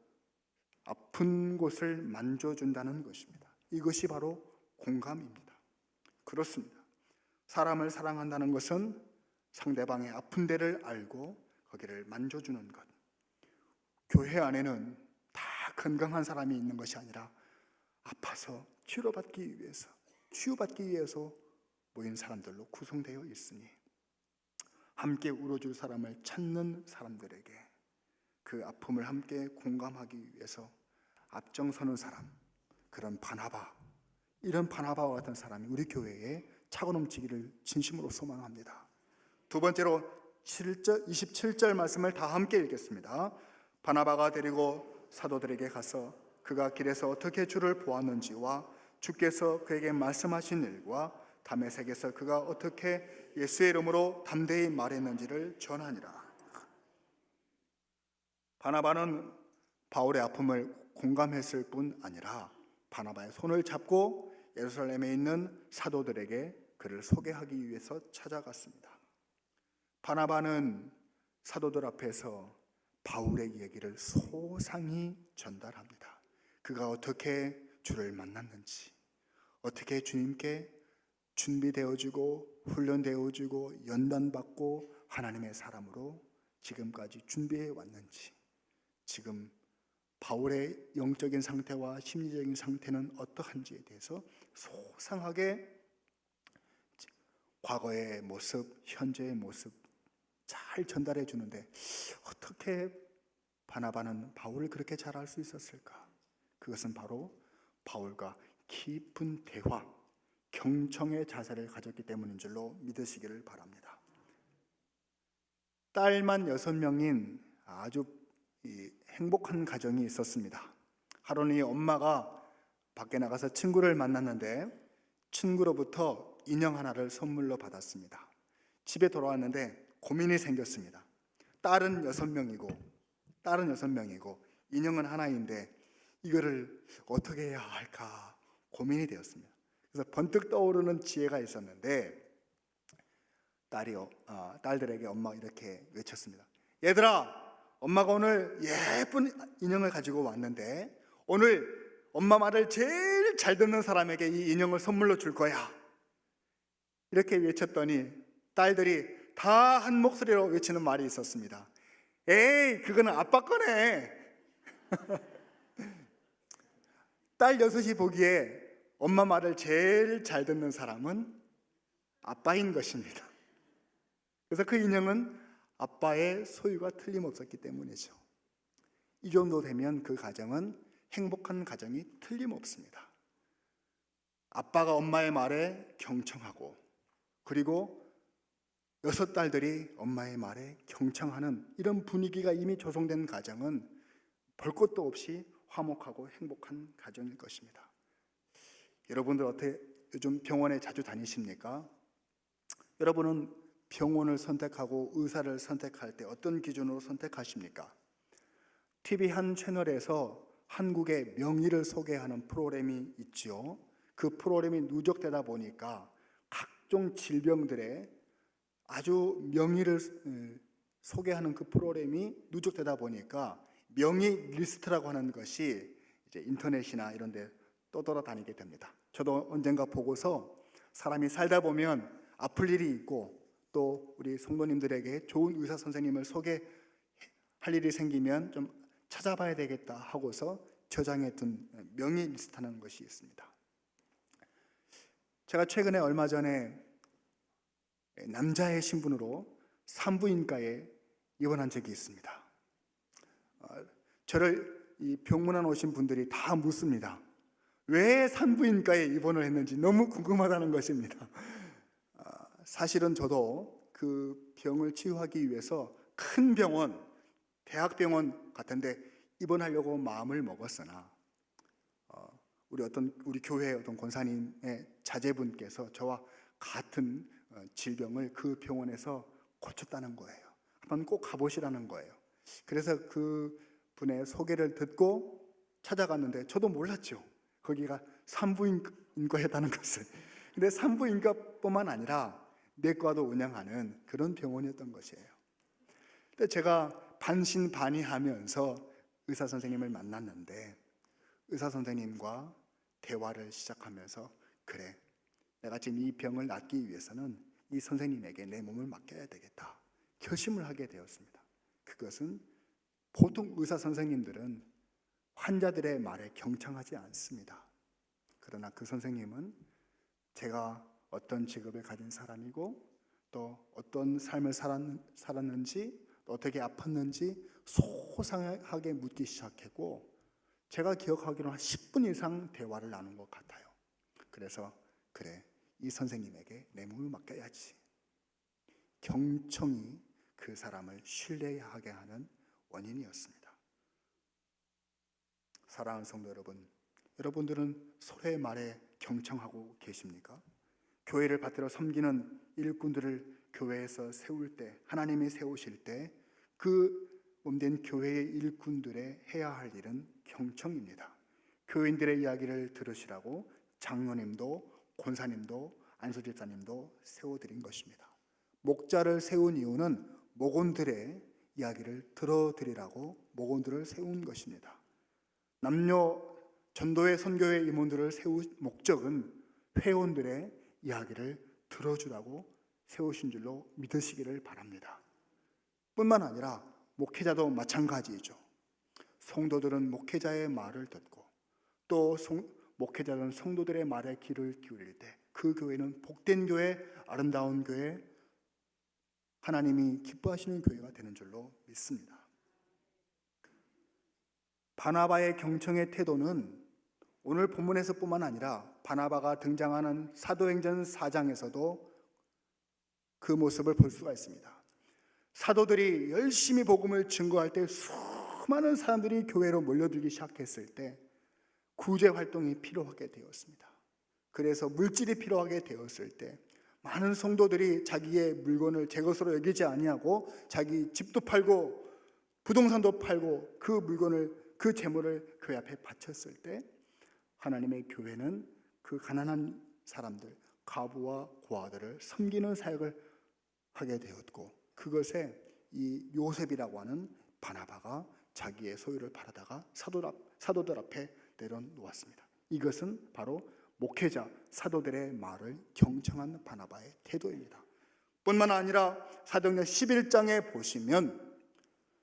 아픈 곳을 만져준다는 것입니다. 이것이 바로 공감입니다. 그렇습니다. 사람을 사랑한다는 것은 상대방의 아픈 데를 알고 거기를 만져주는 것. 교회 안에는 다 건강한 사람이 있는 것이 아니라 아파서 치료받기 위해서 모인 사람들로 구성되어 있으니 함께 울어줄 사람을 찾는 사람들에게 그 아픔을 함께 공감하기 위해서 앞장서는 사람, 그런 바나바, 이런 바나바와 같은 사람이 우리 교회에 차고 넘치기를 진심으로 소망합니다. 두 번째로 27절 말씀을 다 함께 읽겠습니다. 바나바가 데리고 사도들에게 가서 그가 길에서 어떻게 주를 보았는지와 주께서 그에게 말씀하신 일과 다메섹에서 그가 어떻게 예수의 이름으로 담대히 말했는지를 전하니라. 바나바는 바울의 아픔을 공감했을 뿐 아니라 바나바의 손을 잡고 예루살렘에 있는 사도들에게 그를 소개하기 위해서 찾아갔습니다. 바나바는 사도들 앞에서 바울의 얘기를 소상히 전달합니다. 그가 어떻게 주를 만났는지, 어떻게 주님께 준비되어지고 훈련되어지고 연단받고 하나님의 사람으로 지금까지 준비해 왔는지, 지금 바울의 영적인 상태와 심리적인 상태는 어떠한지에 대해서 소상하게 과거의 모습, 현재의 모습 잘 전달해 주는데 어떻게 바나바는 바울을 그렇게 잘 알 수 있었을까? 그것은 바로 바울과 깊은 대화, 경청의 자세를 가졌기 때문인 줄로 믿으시기를 바랍니다. 딸만 6명인 아주 행복한 가정이 있었습니다. 하루는 엄마가 밖에 나가서 친구를 만났는데 친구로부터 인형 하나를 선물로 받았습니다. 집에 돌아왔는데 고민이 생겼습니다. 딸은 6명이고 인형은 하나인데 이거를 어떻게 해야 할까 고민이 되었습니다. 그래서 번뜩 떠오르는 지혜가 있었는데 딸들에게 엄마가 이렇게 외쳤습니다. 얘들아, 엄마가 오늘 예쁜 인형을 가지고 왔는데 오늘 엄마 말을 제일 잘 듣는 사람에게 이 인형을 선물로 줄 거야. 이렇게 외쳤더니 딸들이 다 한 목소리로 외치는 말이 있었습니다. 에이, 그거는 아빠 거네. 딸 6이 보기에 엄마 말을 제일 잘 듣는 사람은 아빠인 것입니다. 그래서 그 인형은 아빠의 소유가 틀림없었기 때문이죠. 이 정도 되면 그 가정은 행복한 가정이 틀림없습니다. 아빠가 엄마의 말에 경청하고 그리고 6 딸들이 엄마의 말에 경청하는 이런 분위기가 이미 조성된 가정은 볼 것도 없이 화목하고 행복한 가정일 것입니다. 여러분들 어떻게 요즘 병원에 자주 다니십니까? 여러분은 병원을 선택하고 의사를 선택할 때 어떤 기준으로 선택하십니까? TV 한 채널에서 한국의 명의를 소개하는 프로그램이 있죠. 그 프로그램이 누적되다 보니까 각종 질병들의 아주 명의를 소개하는 그 프로그램이 누적되다 보니까 명의 리스트라고 하는 것이 이제 인터넷이나 이런 데 떠돌아다니게 됩니다. 저도 언젠가 보고서 사람이 살다 보면 아플 일이 있고 또 우리 성도님들에게 좋은 의사 선생님을 소개할 일이 생기면 좀 찾아봐야 되겠다 하고서 저장해둔 명의 리스트라는 것이 있습니다. 제가 최근에 얼마 전에 남자의 신분으로 산부인과에 입원한 적이 있습니다. 저를 이 병문안 오신 분들이 다 묻습니다. 왜 산부인과에 입원을 했는지 너무 궁금하다는 것입니다. 사실은 저도 그 병을 치유하기 위해서 큰 병원, 대학병원 같은데 입원하려고 마음을 먹었으나 우리 교회의 어떤 권사님의 자제분께서 저와 같은 질병을 그 병원에서 고쳤다는 거예요. 한번 꼭 가보시라는 거예요. 그래서 그 분의 소개를 듣고 찾아갔는데 저도 몰랐죠. 거기가 산부인과였다는 것을. 근데 산부인과뿐만 아니라 내과도 운영하는 그런 병원이었던 것이에요. 근데 제가 반신반의하면서 의사 선생님을 만났는데 의사 선생님과 대화를 시작하면서 그래, 내가 지금 이 병을 낫기 위해서는 이 선생님에게 내 몸을 맡겨야 되겠다 결심을 하게 되었습니다. 그것은 보통 의사 선생님들은 환자들의 말에 경청하지 않습니다. 그러나 그 선생님은 제가 어떤 직업을 가진 사람이고 또 어떤 삶을 살았는지 또 어떻게 아팠는지 소상하게 묻기 시작했고 제가 기억하기로는 한 10분 이상 대화를 나눈 것 같아요. 그래서 그래, 이 선생님에게 내 몸을 맡겨야지. 경청이 그 사람을 신뢰하게 하는 원인이었습니다. 사랑하는 성도 여러분, 여러분들은 서로의 말에 경청하고 계십니까? 교회를 받들어 섬기는 일꾼들을 교회에서 세울 때, 하나님이 세우실 때 그 몸된 교회의 일꾼들의 해야 할 일은 경청입니다. 교인들의 이야기를 들으시라고 장로님도 권사님도 안수집사님도 세워드린 것입니다. 목자를 세운 이유는 목원들의 이야기를 들어드리라고 목원들을 세운 것입니다. 남녀 전도회 선교회 임원들을 세운 목적은 회원들의 이야기를 들어주라고 세우신 줄로 믿으시기를 바랍니다. 뿐만 아니라 목회자도 마찬가지이죠. 성도들은 목회자의 말을 듣고 또 목회자는 성도들의 말에 귀를 기울일 때 그 교회는 복된 교회, 아름다운 교회, 하나님이 기뻐하시는 교회가 되는 줄로 믿습니다. 바나바의 경청의 태도는 오늘 본문에서뿐만 아니라 바나바가 등장하는 사도행전 4장에서도 그 모습을 볼 수가 있습니다. 사도들이 열심히 복음을 증거할 때 수많은 사람들이 교회로 몰려들기 시작했을 때 구제 활동이 필요하게 되었습니다. 그래서 물질이 필요하게 되었을 때 많은 성도들이 자기의 물건을 제 것으로 여기지 아니하고 자기 집도 팔고 부동산도 팔고 그 물건을, 그 재물을 교회 앞에 바쳤을 때 하나님의 교회는 그 가난한 사람들, 과부와 고아들을 섬기는 사역을 하게 되었고 그것에 이 요셉이라고 하는 바나바가 자기의 소유를 팔아다가 사도들 앞에 내려놓았습니다. 이것은 바로 목회자, 사도들의 말을 경청한 바나바의 태도입니다. 뿐만 아니라 사도행전 11장에 보시면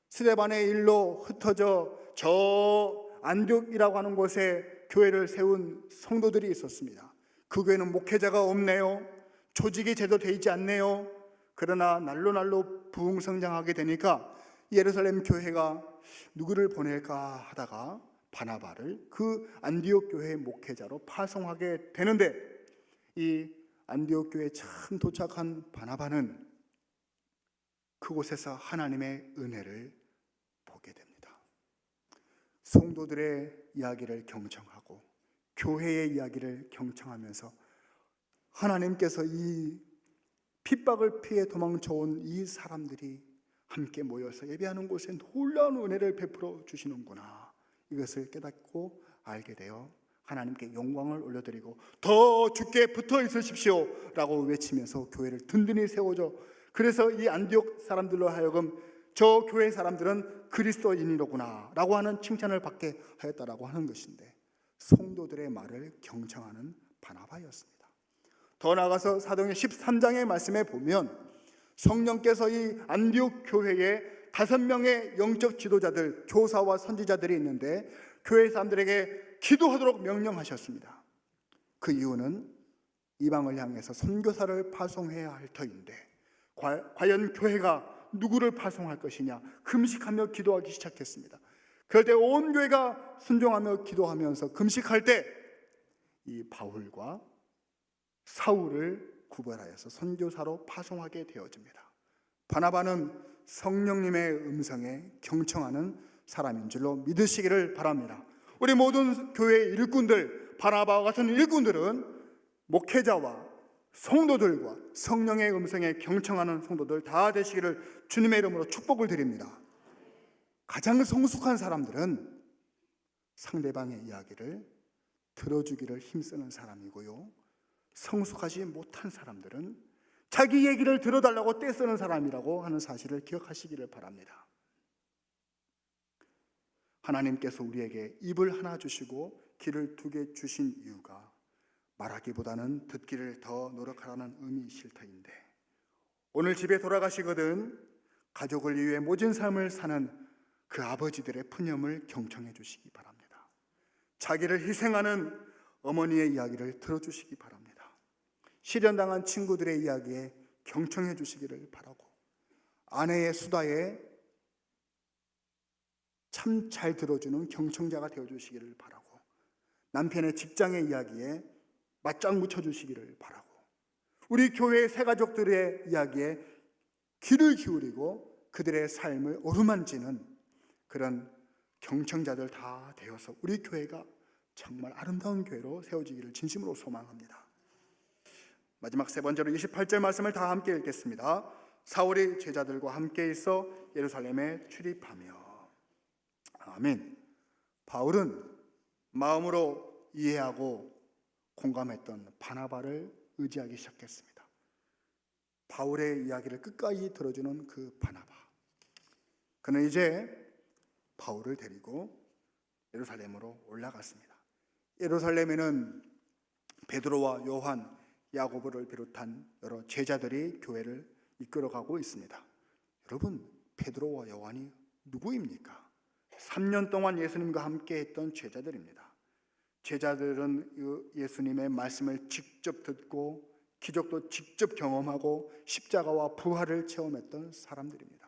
스데반의 일로 흩어져 저 안디옥이라고 하는 곳에 교회를 세운 성도들이 있었습니다. 그 교회는 목회자가 없네요. 조직이 제대로 되어 있지 않네요. 그러나 날로 부흥성장하게 되니까 예루살렘 교회가 누구를 보낼까 하다가 바나바를 그 안디옥 교회의 목회자로 파송하게 되는데 이 안디옥 교회에 처음 도착한 바나바는 그곳에서 하나님의 은혜를 보게 됩니다. 성도들의 이야기를 경청하고 교회의 이야기를 경청하면서 하나님께서 이 핍박을 피해 도망쳐온 이 사람들이 함께 모여서 예배하는 곳에 놀라운 은혜를 베풀어 주시는구나, 이것을 깨닫고 알게 되어 하나님께 영광을 올려드리고 더 주께 붙어 있으십시오 라고 외치면서 교회를 든든히 세워줘 그래서 이 안디옥 사람들로 하여금 저 교회 사람들은 그리스도인이로구나 라고 하는 칭찬을 받게 하였다라고 하는 것인데, 성도들의 말을 경청하는 바나바였습니다. 더 나아가서 사도행전 13장의 말씀에 보면 성령께서 이 안디옥 교회에 5명의 영적 지도자들, 교사와 선지자들이 있는데 교회 사람들에게 기도하도록 명령하셨습니다. 그 이유는 이방을 향해서 선교사를 파송해야 할 터인데 과연 교회가 누구를 파송할 것이냐, 금식하며 기도하기 시작했습니다. 그럴 때 온 교회가 순종하며 기도하면서 금식할 때 이 바울과 사울을 구별하여서 선교사로 파송하게 되어집니다. 바나바는 성령님의 음성에 경청하는 사람인 줄로 믿으시기를 바랍니다. 우리 모든 교회의 일꾼들, 바나바와 같은 일꾼들은 목회자와 성도들과 성령의 음성에 경청하는 성도들 다 되시기를 주님의 이름으로 축복을 드립니다. 가장 성숙한 사람들은 상대방의 이야기를 들어주기를 힘쓰는 사람이고요, 성숙하지 못한 사람들은 자기 얘기를 들어달라고 떼쓰는 사람이라고 하는 사실을 기억하시기를 바랍니다. 하나님께서 우리에게 입을 하나 주시고 귀를 2개 주신 이유가 말하기보다는 듣기를 더 노력하라는 의미이실 터인데, 오늘 집에 돌아가시거든 가족을 위해 모진 삶을 사는 그 아버지들의 푸념을 경청해 주시기 바랍니다. 자기를 희생하는 어머니의 이야기를 들어주시기 바랍니다. 실연당한 친구들의 이야기에 경청해 주시기를 바라고, 아내의 수다에 참 잘 들어주는 경청자가 되어주시기를 바라고, 남편의 직장의 이야기에 맞장 묻혀주시기를 바라고, 우리 교회의 새가족들의 이야기에 귀를 기울이고 그들의 삶을 어루만지는 그런 경청자들 다 되어서 우리 교회가 정말 아름다운 교회로 세워지기를 진심으로 소망합니다. 마지막 3번째로 28절 말씀을 다 함께 읽겠습니다. 사울이 제자들과 함께 있어 예루살렘에 출입하며. 아멘. 바울은 마음으로 이해하고 공감했던 바나바를 의지하기 시작했습니다. 바울의 이야기를 끝까지 들어주는 그 바나바, 그는 이제 바울을 데리고 예루살렘으로 올라갔습니다. 예루살렘에는 베드로와 요한, 야고보를 비롯한 여러 제자들이 교회를 이끌어가고 있습니다. 여러분, 베드로와 요한이 누구입니까? 3년 동안 예수님과 함께 했던 제자들입니다. 제자들은 예수님의 말씀을 직접 듣고 기적도 직접 경험하고 십자가와 부활을 체험했던 사람들입니다.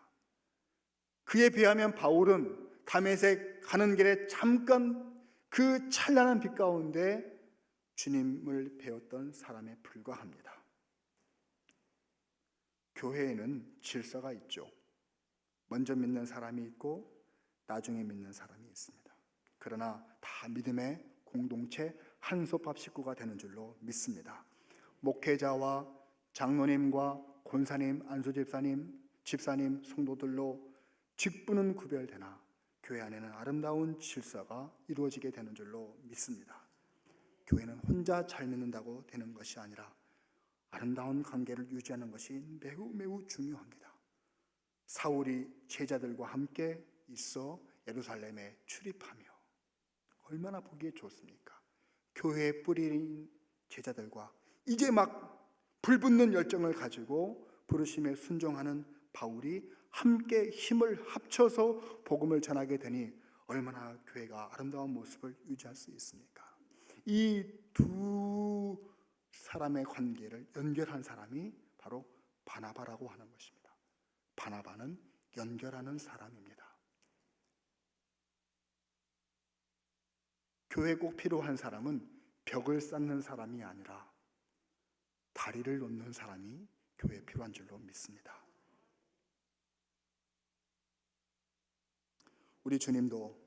그에 비하면 바울은 다메섹 가는 길에 잠깐 그 찬란한 빛 가운데 주님을 배웠던 사람에 불과합니다. 교회에는 질서가 있죠. 먼저 믿는 사람이 있고 나중에 믿는 사람이 있습니다. 그러나 다 믿음의 공동체 한솥밥 식구가 되는 줄로 믿습니다. 목회자와 장로님과 권사님, 안수집사님, 집사님, 성도들로 직분은 구별되나 교회 안에는 아름다운 질서가 이루어지게 되는 줄로 믿습니다. 교회는 혼자 잘 믿는다고 되는 것이 아니라 아름다운 관계를 유지하는 것이 매우 매우 중요합니다. 사울이 제자들과 함께 있어 예루살렘에 출입하며, 얼마나 보기에 좋습니까? 교회에 뿌리인 제자들과 이제 막 불붙는 열정을 가지고 부르심에 순종하는 바울이 함께 힘을 합쳐서 복음을 전하게 되니 얼마나 교회가 아름다운 모습을 유지할 수 있습니까? 이 두 사람의 관계를 연결한 사람이 바로 바나바라고 하는 것입니다. 바나바는 연결하는 사람입니다. 교회에 꼭 필요한 사람은 벽을 쌓는 사람이 아니라 다리를 놓는 사람이 교회에 필요한 줄로 믿습니다. 우리 주님도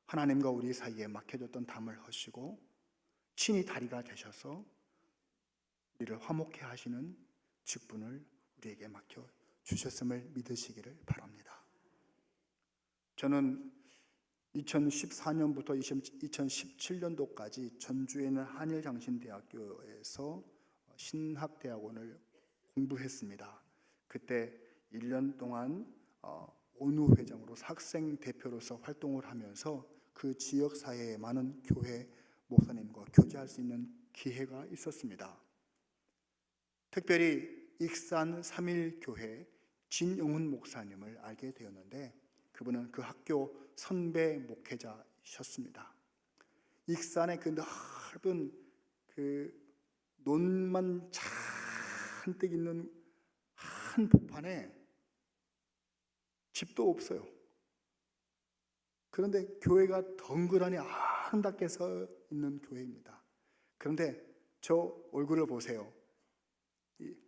하나님과 우리 사이에 막혀졌던 담을 허시고 친히 다리가 되셔서 우리를 화목해 하시는 직분을 우리에게 맡겨 주셨음을 믿으시기를 바랍니다. 저는 2014년부터 2017년도까지 전주에 있는 한일장신대학교에서 신학대학원을 공부했습니다. 그때 1년 동안 온우 회장으로 학생 대표로서 활동을 하면서 그 지역 사회의 많은 교회 목사님과 교제할 수 있는 기회가 있었습니다. 특별히 익산 3.1교회 진영훈 목사님을 알게 되었는데 그분은 그 학교 선배 목회자셨습니다. 익산의 그 넓은 그 논만 잔뜩 있는 한 복판에 집도 없어요. 그런데 교회가 덩그러니 아름답게 서 있는 교회입니다. 그런데 저 얼굴을 보세요.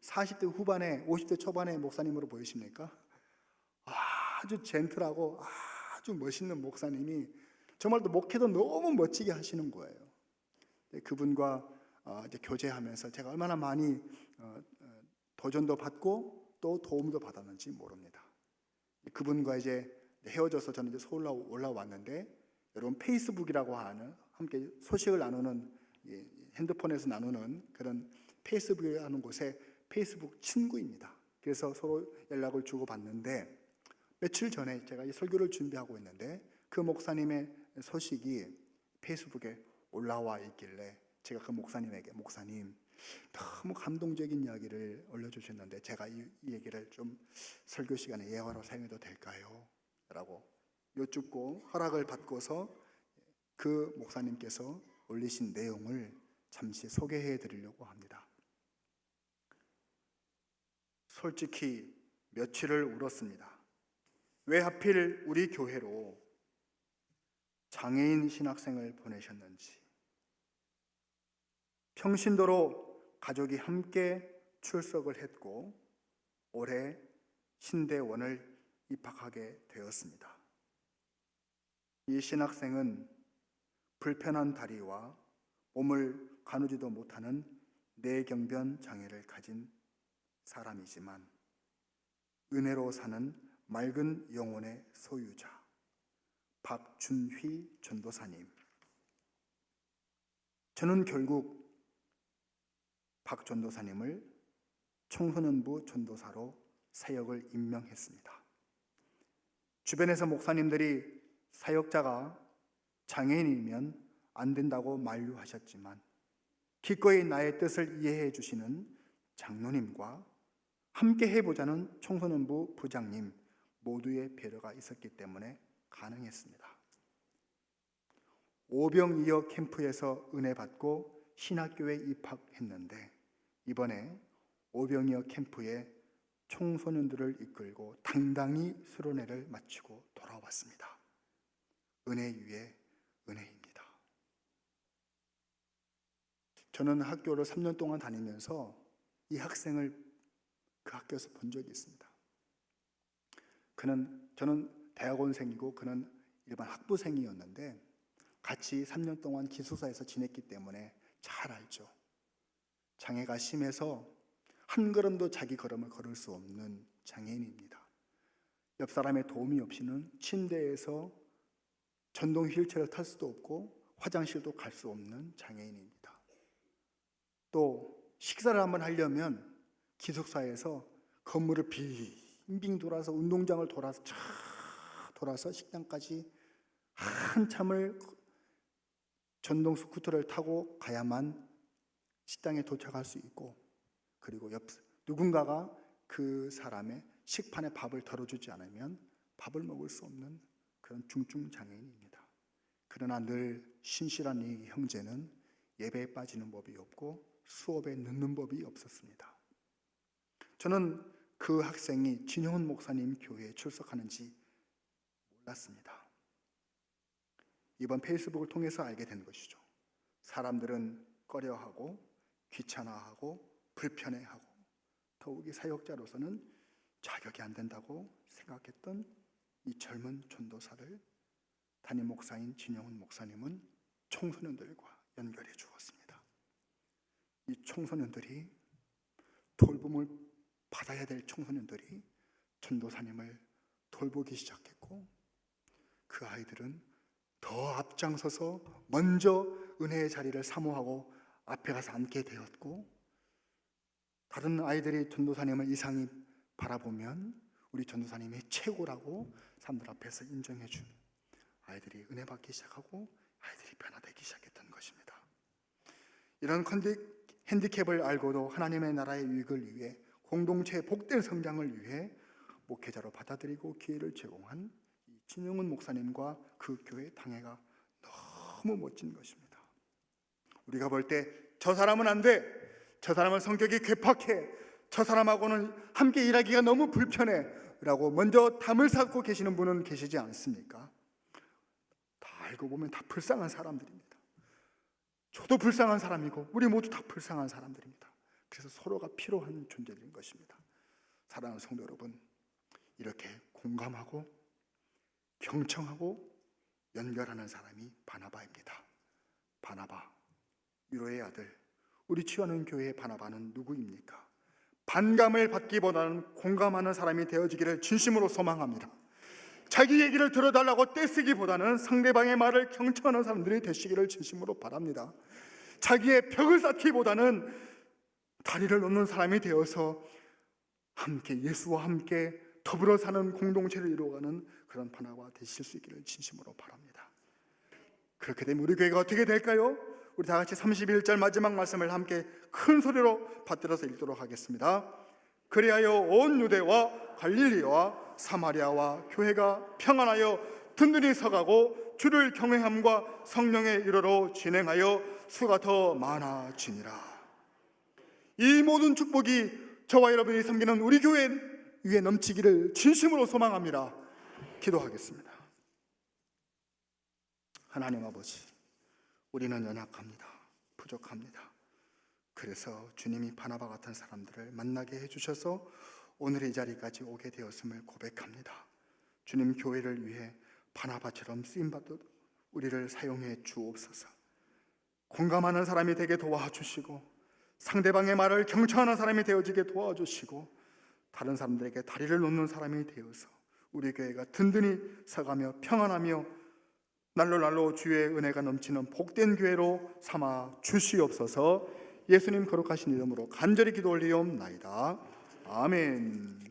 40대 후반에 50대 초반의 목사님으로 보이십니까? 아주 젠틀하고 아주 멋있는 목사님이 정말 또 목회도 너무 멋지게 하시는 거예요. 그분과 이제 교제하면서 제가 얼마나 많이 도전도 받고 또 도움도 받았는지 모릅니다. 그분과 이제 헤어져서 저는 이제 서울 올라왔는데 여러분 페이스북이라고 하는 함께 소식을 나누는 핸드폰에서 나누는 그런 페이스북이라는 곳에 페이스북 친구입니다. 그래서 서로 연락을 주고받는데 며칠 전에 제가 이 설교를 준비하고 있는데 그 목사님의 소식이 페이스북에 올라와 있길래 제가 그 목사님에게 목사님 너무 감동적인 이야기를 올려주셨는데 제가 이 얘기를 좀 설교 시간에 예화로 사용해도 될까요? 라고 여쭙고 허락을 받고서 그 목사님께서 올리신 내용을 잠시 소개해 드리려고 합니다. 솔직히 며칠을 울었습니다. 왜 하필 우리 교회로 장애인 신학생을 보내셨는지, 평신도로 가족이 함께 출석을 했고 올해 신대원을 입학하게 되었습니다. 이 신학생은 불편한 다리와 몸을 가누지도 못하는 뇌경변 장애를 가진 사람이지만 은혜로 사는 맑은 영혼의 소유자 박준휘 전도사님. 저는 결국 박 전도사님을 청소년부 전도사로 사역을 임명했습니다. 주변에서 목사님들이 사역자가 장애인이면 안 된다고 만류하셨지만 기꺼이 나의 뜻을 이해해 주시는 장로님과 함께 해보자는 청소년부 부장님 모두의 배려가 있었기 때문에 가능했습니다. 오병이어 캠프에서 은혜 받고 신학교에 입학했는데 이번에 오병이어 캠프에 청소년들을 이끌고 당당히 수련회를 마치고 돌아왔습니다. 은혜 위에 은혜입니다. 저는 학교를 3년 동안 다니면서 이 학생을 그 학교에서 본 적이 있습니다. 저는 대학원생이고 그는 일반 학부생이었는데 같이 3년 동안 기숙사에서 지냈기 때문에 잘 알죠. 장애가 심해서 한 걸음도 자기 걸음을 걸을 수 없는 장애인입니다. 옆 사람의 도움이 없이는 침대에서 전동 휠체어를 탈 수도 없고 화장실도 갈 수 없는 장애인입니다. 또 식사를 한번 하려면 기숙사에서 건물을 빙빙 돌아서 운동장을 돌아서 식당까지 한참을 전동 스쿠터를 타고 가야만 식당에 도착할 수 있고 그리고 누군가가 그 사람의 식판에 밥을 덜어주지 않으면 밥을 먹을 수 없는 그런 중증 장애인입니다. 그러나 늘 신실한 이 형제는 예배에 빠지는 법이 없고 수업에 늦는 법이 없었습니다. 저는 그 학생이 진영훈 목사님 교회에 출석하는지 몰랐습니다. 이번 페이스북을 통해서 알게 된 것이죠. 사람들은 꺼려하고 귀찮아하고 불편해하고 더욱이 사역자로서는 자격이 안 된다고 생각했던 이 젊은 전도사를 담임 목사인 진영훈 목사님은 청소년들과 연결해 주었습니다. 이 청소년들이 돌봄을 받아야 될 청소년들이 전도사님을 돌보기 시작했고 그 아이들은 더 앞장서서 먼저 은혜의 자리를 사모하고 앞에 가서 앉게 되었고 다른 아이들이 전도사님을 이상히 바라보면 우리 전도사님이 최고라고 사람들 앞에서 인정해 준 아이들이 은혜 받기 시작하고 아이들이 변화되기 시작했던 것입니다. 이런 핸디캡을 알고도 하나님의 나라의 유익을 위해 공동체의 복된 성장을 위해 목회자로 받아들이고 기회를 제공한 진영훈 목사님과 그 교회 당회가 너무 멋진 것입니다. 우리가 볼 때 저 사람은 안 돼, 저 사람은 성격이 괴팍해, 저 사람하고는 함께 일하기가 너무 불편해 라고 먼저 담을 쌓고 계시는 분은 계시지 않습니까? 다 알고 보면 다 불쌍한 사람들입니다. 저도 불쌍한 사람이고 우리 모두 다 불쌍한 사람들입니다. 그래서 서로가 필요한 존재들인 것입니다. 사랑하는 성도 여러분, 이렇게 공감하고 경청하고 연결하는 사람이 바나바입니다. 바나바, 위로의 아들. 우리 취하는 교회의 바나바는 누구입니까? 반감을 받기보다는 공감하는 사람이 되어지기를 진심으로 소망합니다. 자기 얘기를 들어달라고 떼쓰기보다는 상대방의 말을 경청하는 사람들이 되시기를 진심으로 바랍니다. 자기의 벽을 쌓기보다는 다리를 놓는 사람이 되어서 함께 예수와 함께 더불어 사는 공동체를 이루어가는 그런 바나바 되실 수 있기를 진심으로 바랍니다. 그렇게 되면 우리 교회가 어떻게 될까요? 우리 다 같이 31절 마지막 말씀을 함께 큰 소리로 받들어서 읽도록 하겠습니다. 그리하여 온 유대와 갈릴리와 사마리아와 교회가 평안하여 든든히 서가고 주를 경외함과 성령의 일호로 진행하여 수가 더 많아지니라. 이 모든 축복이 저와 여러분이 섬기는 우리 교회 위에 넘치기를 진심으로 소망합니다. 기도하겠습니다. 하나님 아버지, 우리는 연약합니다. 부족합니다. 그래서 주님이 바나바 같은 사람들을 만나게 해주셔서 오늘 이 자리까지 오게 되었음을 고백합니다. 주님 교회를 위해 바나바처럼 쓰임받듯 우리를 사용해 주옵소서. 공감하는 사람이 되게 도와주시고 상대방의 말을 경청하는 사람이 되어지게 도와주시고 다른 사람들에게 다리를 놓는 사람이 되어서 우리 교회가 든든히 서가며 평안하며 날로 주의 은혜가 넘치는 복된 교회로 삼아 주시옵소서. 예수님 거룩하신 이름으로 간절히 기도 올리옵나이다. 아멘.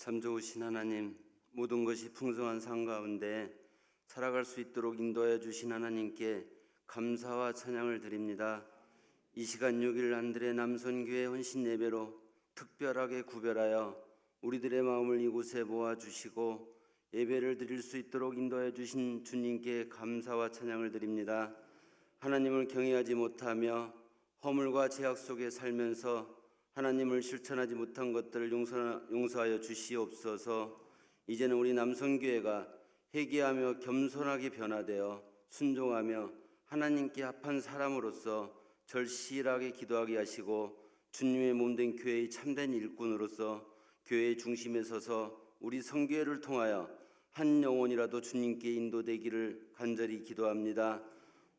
참 좋으신 하나님, 모든 것이 풍성한 삶 가운데 살아갈 수 있도록 인도하여 주신 하나님께 감사와 찬양을 드립니다. 이 시간 6일 안드레 남선교회 헌신 예배로 특별하게 구별하여 우리들의 마음을 이곳에 모아주시고 예배를 드릴 수 있도록 인도하여 주신 주님께 감사와 찬양을 드립니다. 하나님을 경외하지 못하며 허물과 죄악 속에 살면서 하나님을 실천하지 못한 것들을 용서하여 주시옵소서. 이제는 우리 남성교회가 회개하며 겸손하게 변화되어 순종하며 하나님께 합한 사람으로서 절실하게 기도하게 하시고 주님의 몸된 교회의 참된 일꾼으로서 교회의 중심에 서서 우리 성교회를 통하여 한 영혼이라도 주님께 인도되기를 간절히 기도합니다.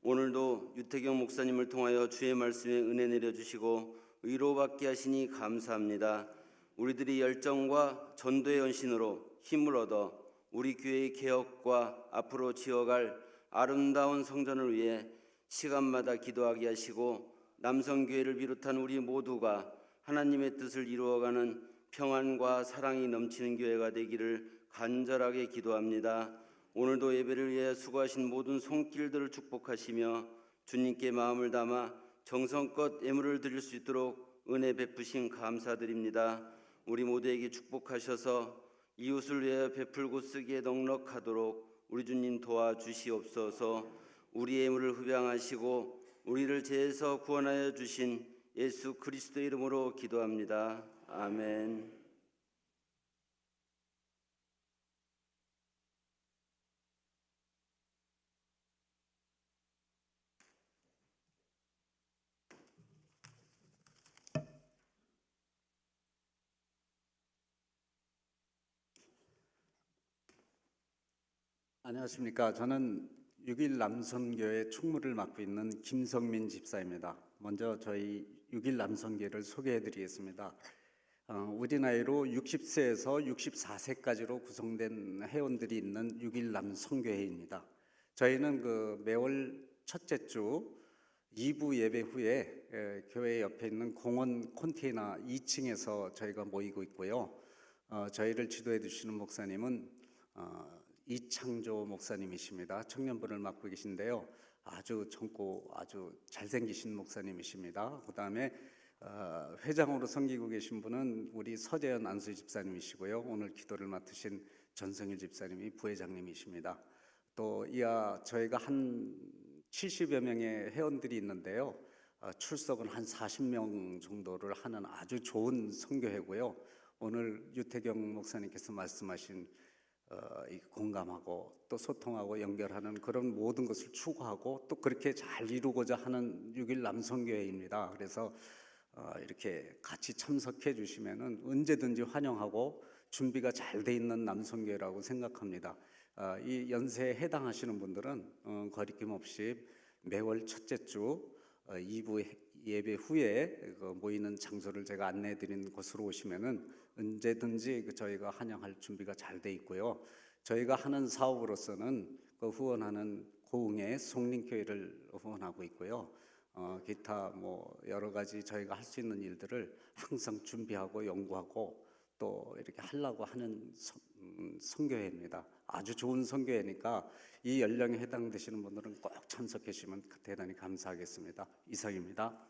오늘도 유태경 목사님을 통하여 주의 말씀에 은혜 내려주시고 위로받게 하시니 감사합니다. 우리들이 열정과 전도의 헌신으로 힘을 얻어 우리 교회의 개혁과 앞으로 지어갈 아름다운 성전을 위해 시간마다 기도하게 하시고 남성교회를 비롯한 우리 모두가 하나님의 뜻을 이루어가는 평안과 사랑이 넘치는 교회가 되기를 간절하게 기도합니다. 오늘도 예배를 위해 수고하신 모든 손길들을 축복하시며 주님께 마음을 담아 정성껏 예물을 드릴 수 있도록 은혜 베푸신 감사드립니다. 우리 모두에게 축복하셔서 이웃을 위해 베풀고 쓰기에 넉넉하도록 우리 주님 도와주시옵소서. 우리의 예물을 흡양하시고 우리를 죄에서 구원하여 주신 예수 그리스도의 이름으로 기도합니다. 아멘. 안녕하십니까. 저는 6일 남성교회 충무를 맡고 있는 김성민 집사입니다. 먼저 저희 6일 남성교회를 소개해 드리겠습니다. 우리 나이로 60세에서 64세까지로 구성된 회원들이 있는 6일 남성교회입니다. 저희는 매월 첫째 주 2부 예배 후에 교회 옆에 있는 공원 컨테이너 2층에서 저희가 모이고 있고요. 저희를 지도해 주시는 목사님은 이창조 목사님이십니다. 청년부를 맡고 계신데요. 아주 젊고 아주 잘생기신 목사님이십니다. 그 다음에 회장으로 섬기고 계신 분은 우리 서재현 안수 집사님이시고요. 오늘 기도를 맡으신 전성일 집사님이 부회장님이십니다. 또 이하 저희가 한 70여 명의 회원들이 있는데요. 출석은 한 40명 정도를 하는 아주 좋은 선교회고요. 오늘 유태경 목사님께서 말씀하신 공감하고 또 소통하고 연결하는 그런 모든 것을 추구하고 또 그렇게 잘 이루고자 하는 6일 남성교회입니다. 그래서 이렇게 같이 참석해 주시면은 언제든지 환영하고 준비가 잘 돼 있는 남성교회라고 생각합니다. 이 연세에 해당하시는 분들은 거리낌 없이 매월 첫째 주 2부 예배 후에 모이는 장소를 제가 안내해 드린 곳으로 오시면은 언제든지 저희가 환영할 준비가 잘 돼 있고요. 저희가 하는 사업으로서는 후원하는 고흥의 송림교회를 후원하고 있고요. 기타 여러 가지 저희가 할 수 있는 일들을 항상 준비하고 연구하고 또 이렇게 하려고 하는 선교회입니다. 아주 좋은 선교회니까 이 연령에 해당되시는 분들은 꼭 참석해 주시면 대단히 감사하겠습니다. 이상입니다.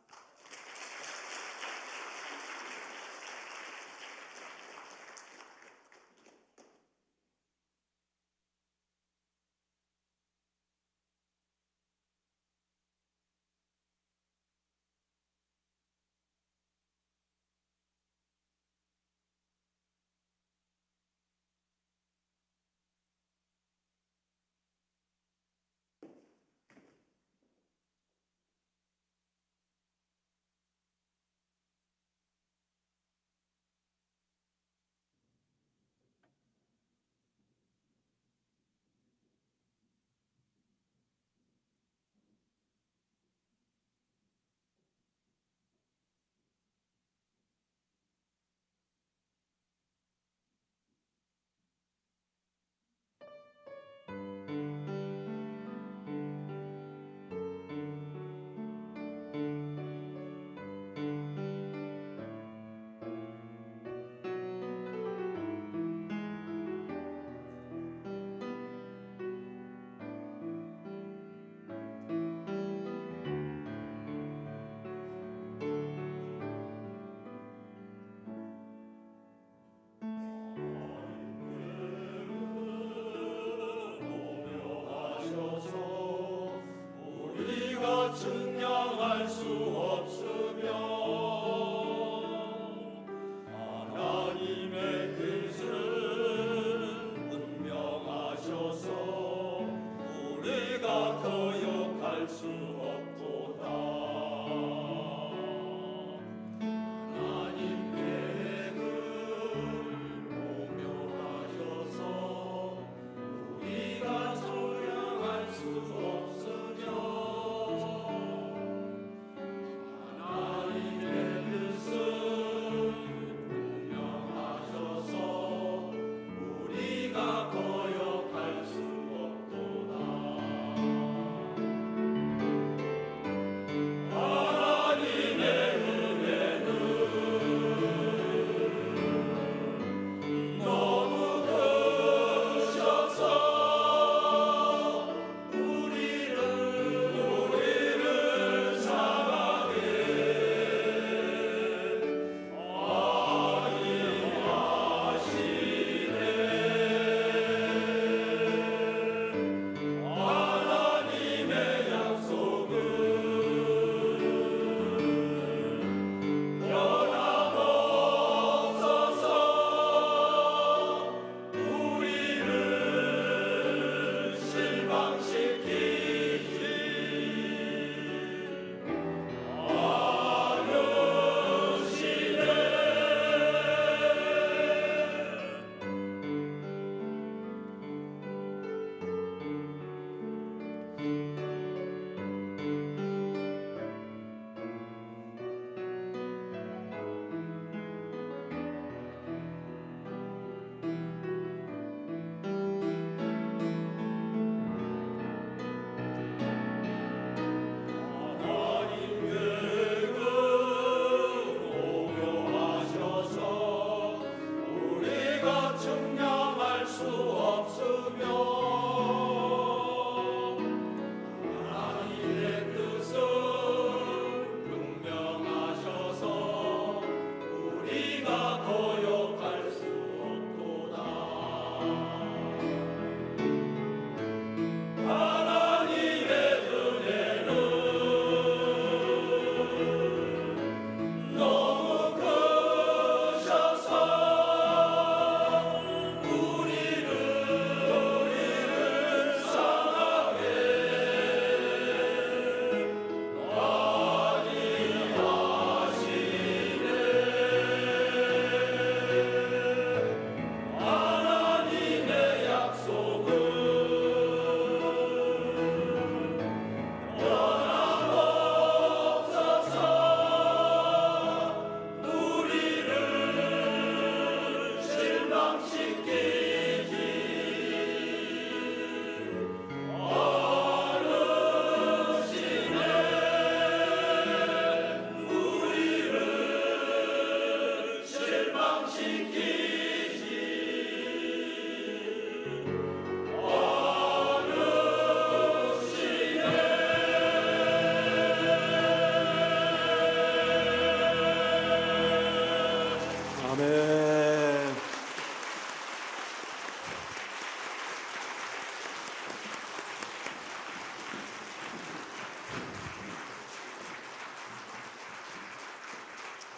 아멘.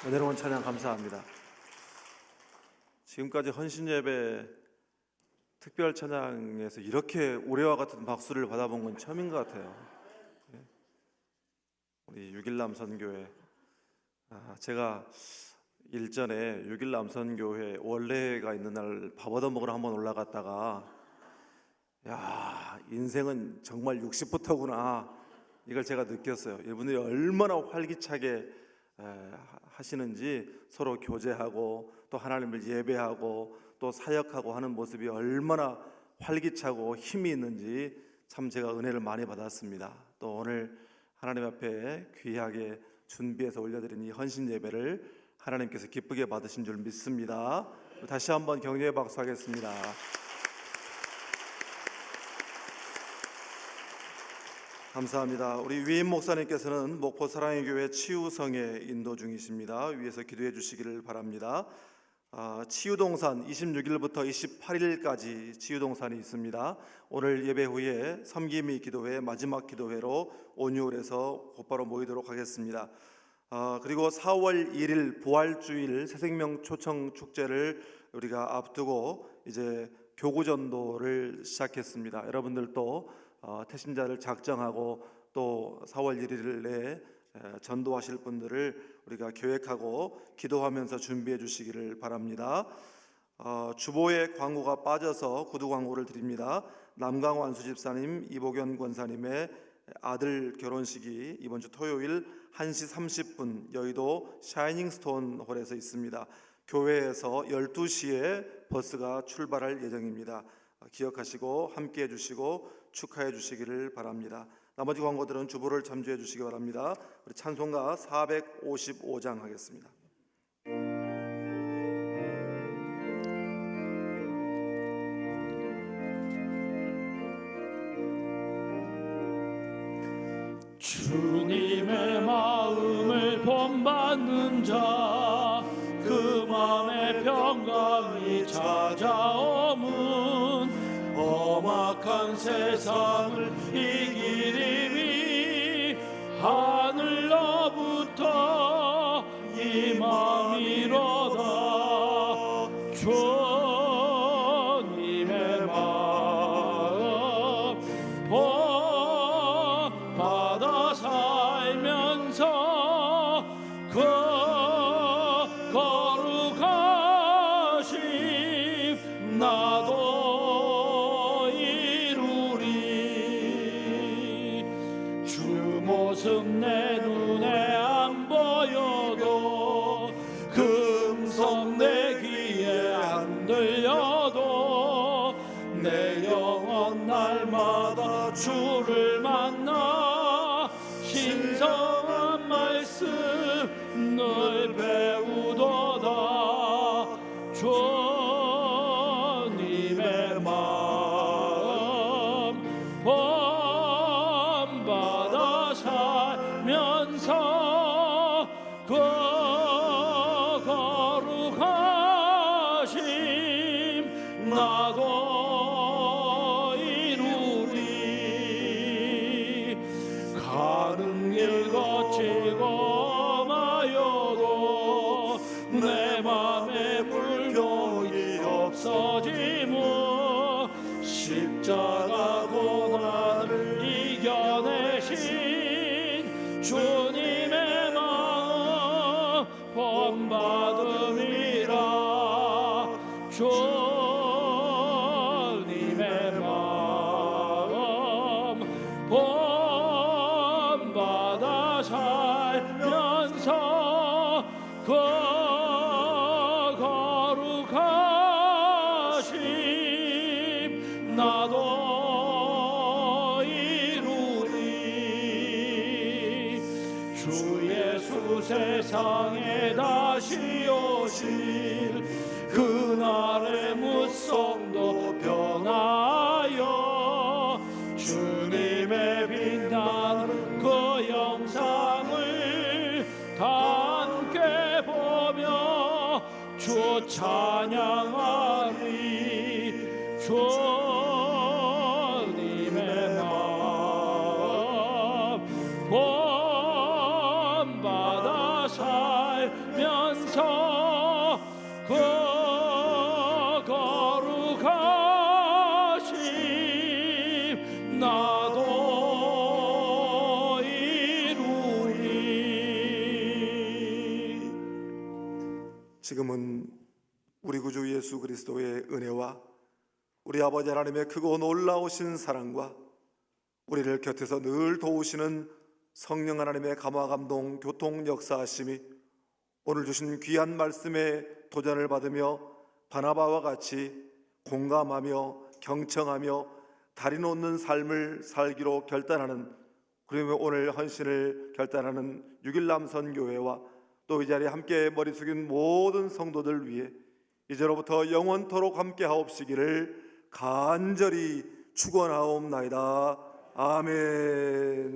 은혜로운 찬양 감사합니다. 지금까지 헌신 예배 특별 찬양에서 이렇게 우레와 같은 박수를 받아본 건 처음인 것 같아요. 우리 6일 남선교회, 제가 일전에 6일 남선교회 원래가 있는 날 밥 얻어 먹으러 한번 올라갔다가 야, 인생은 정말 60부터구나 이걸 제가 느꼈어요. 이분들이 얼마나 활기차게 하시는지, 서로 교제하고 또 하나님을 예배하고 또 사역하고 하는 모습이 얼마나 활기차고 힘이 있는지 참 제가 은혜를 많이 받았습니다. 또 오늘 하나님 앞에 귀하게 준비해서 올려드린 이 헌신 예배를 하나님께서 기쁘게 받으신 줄 믿습니다. 다시 한번 격려의 박수 하겠습니다. 감사합니다. 우리 위임 목사님께서는 목포 사랑의 교회 치유성에 인도 중이십니다. 위에서 기도해 주시기를 바랍니다. 치유동산 26일부터 28일까지 치유동산이 있습니다. 오늘 예배 후에 섬김이 기도회 마지막 기도회로 온유홀에서 곧바로 모이도록 하겠습니다. 그리고 4월 1일 부활주일 새생명 초청 축제를 우리가 앞두고 이제 교구전도를 시작했습니다. 여러분들도 태신자를 작정하고 또 4월 1일 내에 전도하실 분들을 우리가 계획하고 기도하면서 준비해 주시기를 바랍니다. 주보에 광고가 빠져서 구두 광고를 드립니다. 남강호 안수집사님, 이복연 권사님의 아들 결혼식이 이번 주 토요일 1시 30분 여의도 샤이닝스톤 홀에서 있습니다. 교회에서 12시에 버스가 출발할 예정입니다. 기억하시고 함께해 주시고 축하해 주시기를 바랍니다. 나머지 광고들은 주보를 참조해 주시기 바랍니다. 우리 찬송가 455장 하겠습니다. 주님의 마음을 본받는 자, 그 마음의 평강이 찾아오면 험악한 세상을 이기리니 하늘로부터 임함이로다. 주님의 마음 본받아 살면서 그 거룩하심 나도 이루리. 주 모습 내 눈에 안 보여도 그 음성 내 귀에 안 들려도 내 영혼 날마다 주를 만나 신성한 말씀 늘 배우도다. 주님의 마음 본받아 살면서 그 거룩하심 나도 이루리. 가는 길 거치고 마여도 내 맘에 불평이 없어지무 십자가 고난을 이겨내신 주님의 마음 본받음이라. 주님의 마음 본받아 살면서 그 거룩하심 나도 이루리. 주 예수 세상에 다시 오실 주 찬양하리 주님의 마음 본받아 살면서 그 거룩하심 나도 이루리. 지금은 우리 구주 예수 그리스도의 은혜와 우리 아버지 하나님의 크고 놀라우신 사랑과 우리를 곁에서 늘 도우시는 성령 하나님의 감화 감동 교통 역사하심이 오늘 주신 귀한 말씀에 도전을 받으며 바나바와 같이 공감하며 경청하며 다리 놓는 삶을 살기로 결단하는, 그리고 오늘 헌신을 결단하는 6일 남선교회와 또 이 자리에 함께 머리 숙인 모든 성도들 위해 이제로부터 영원토록 함께 하옵시기를 간절히 축원하옵나이다. 아멘.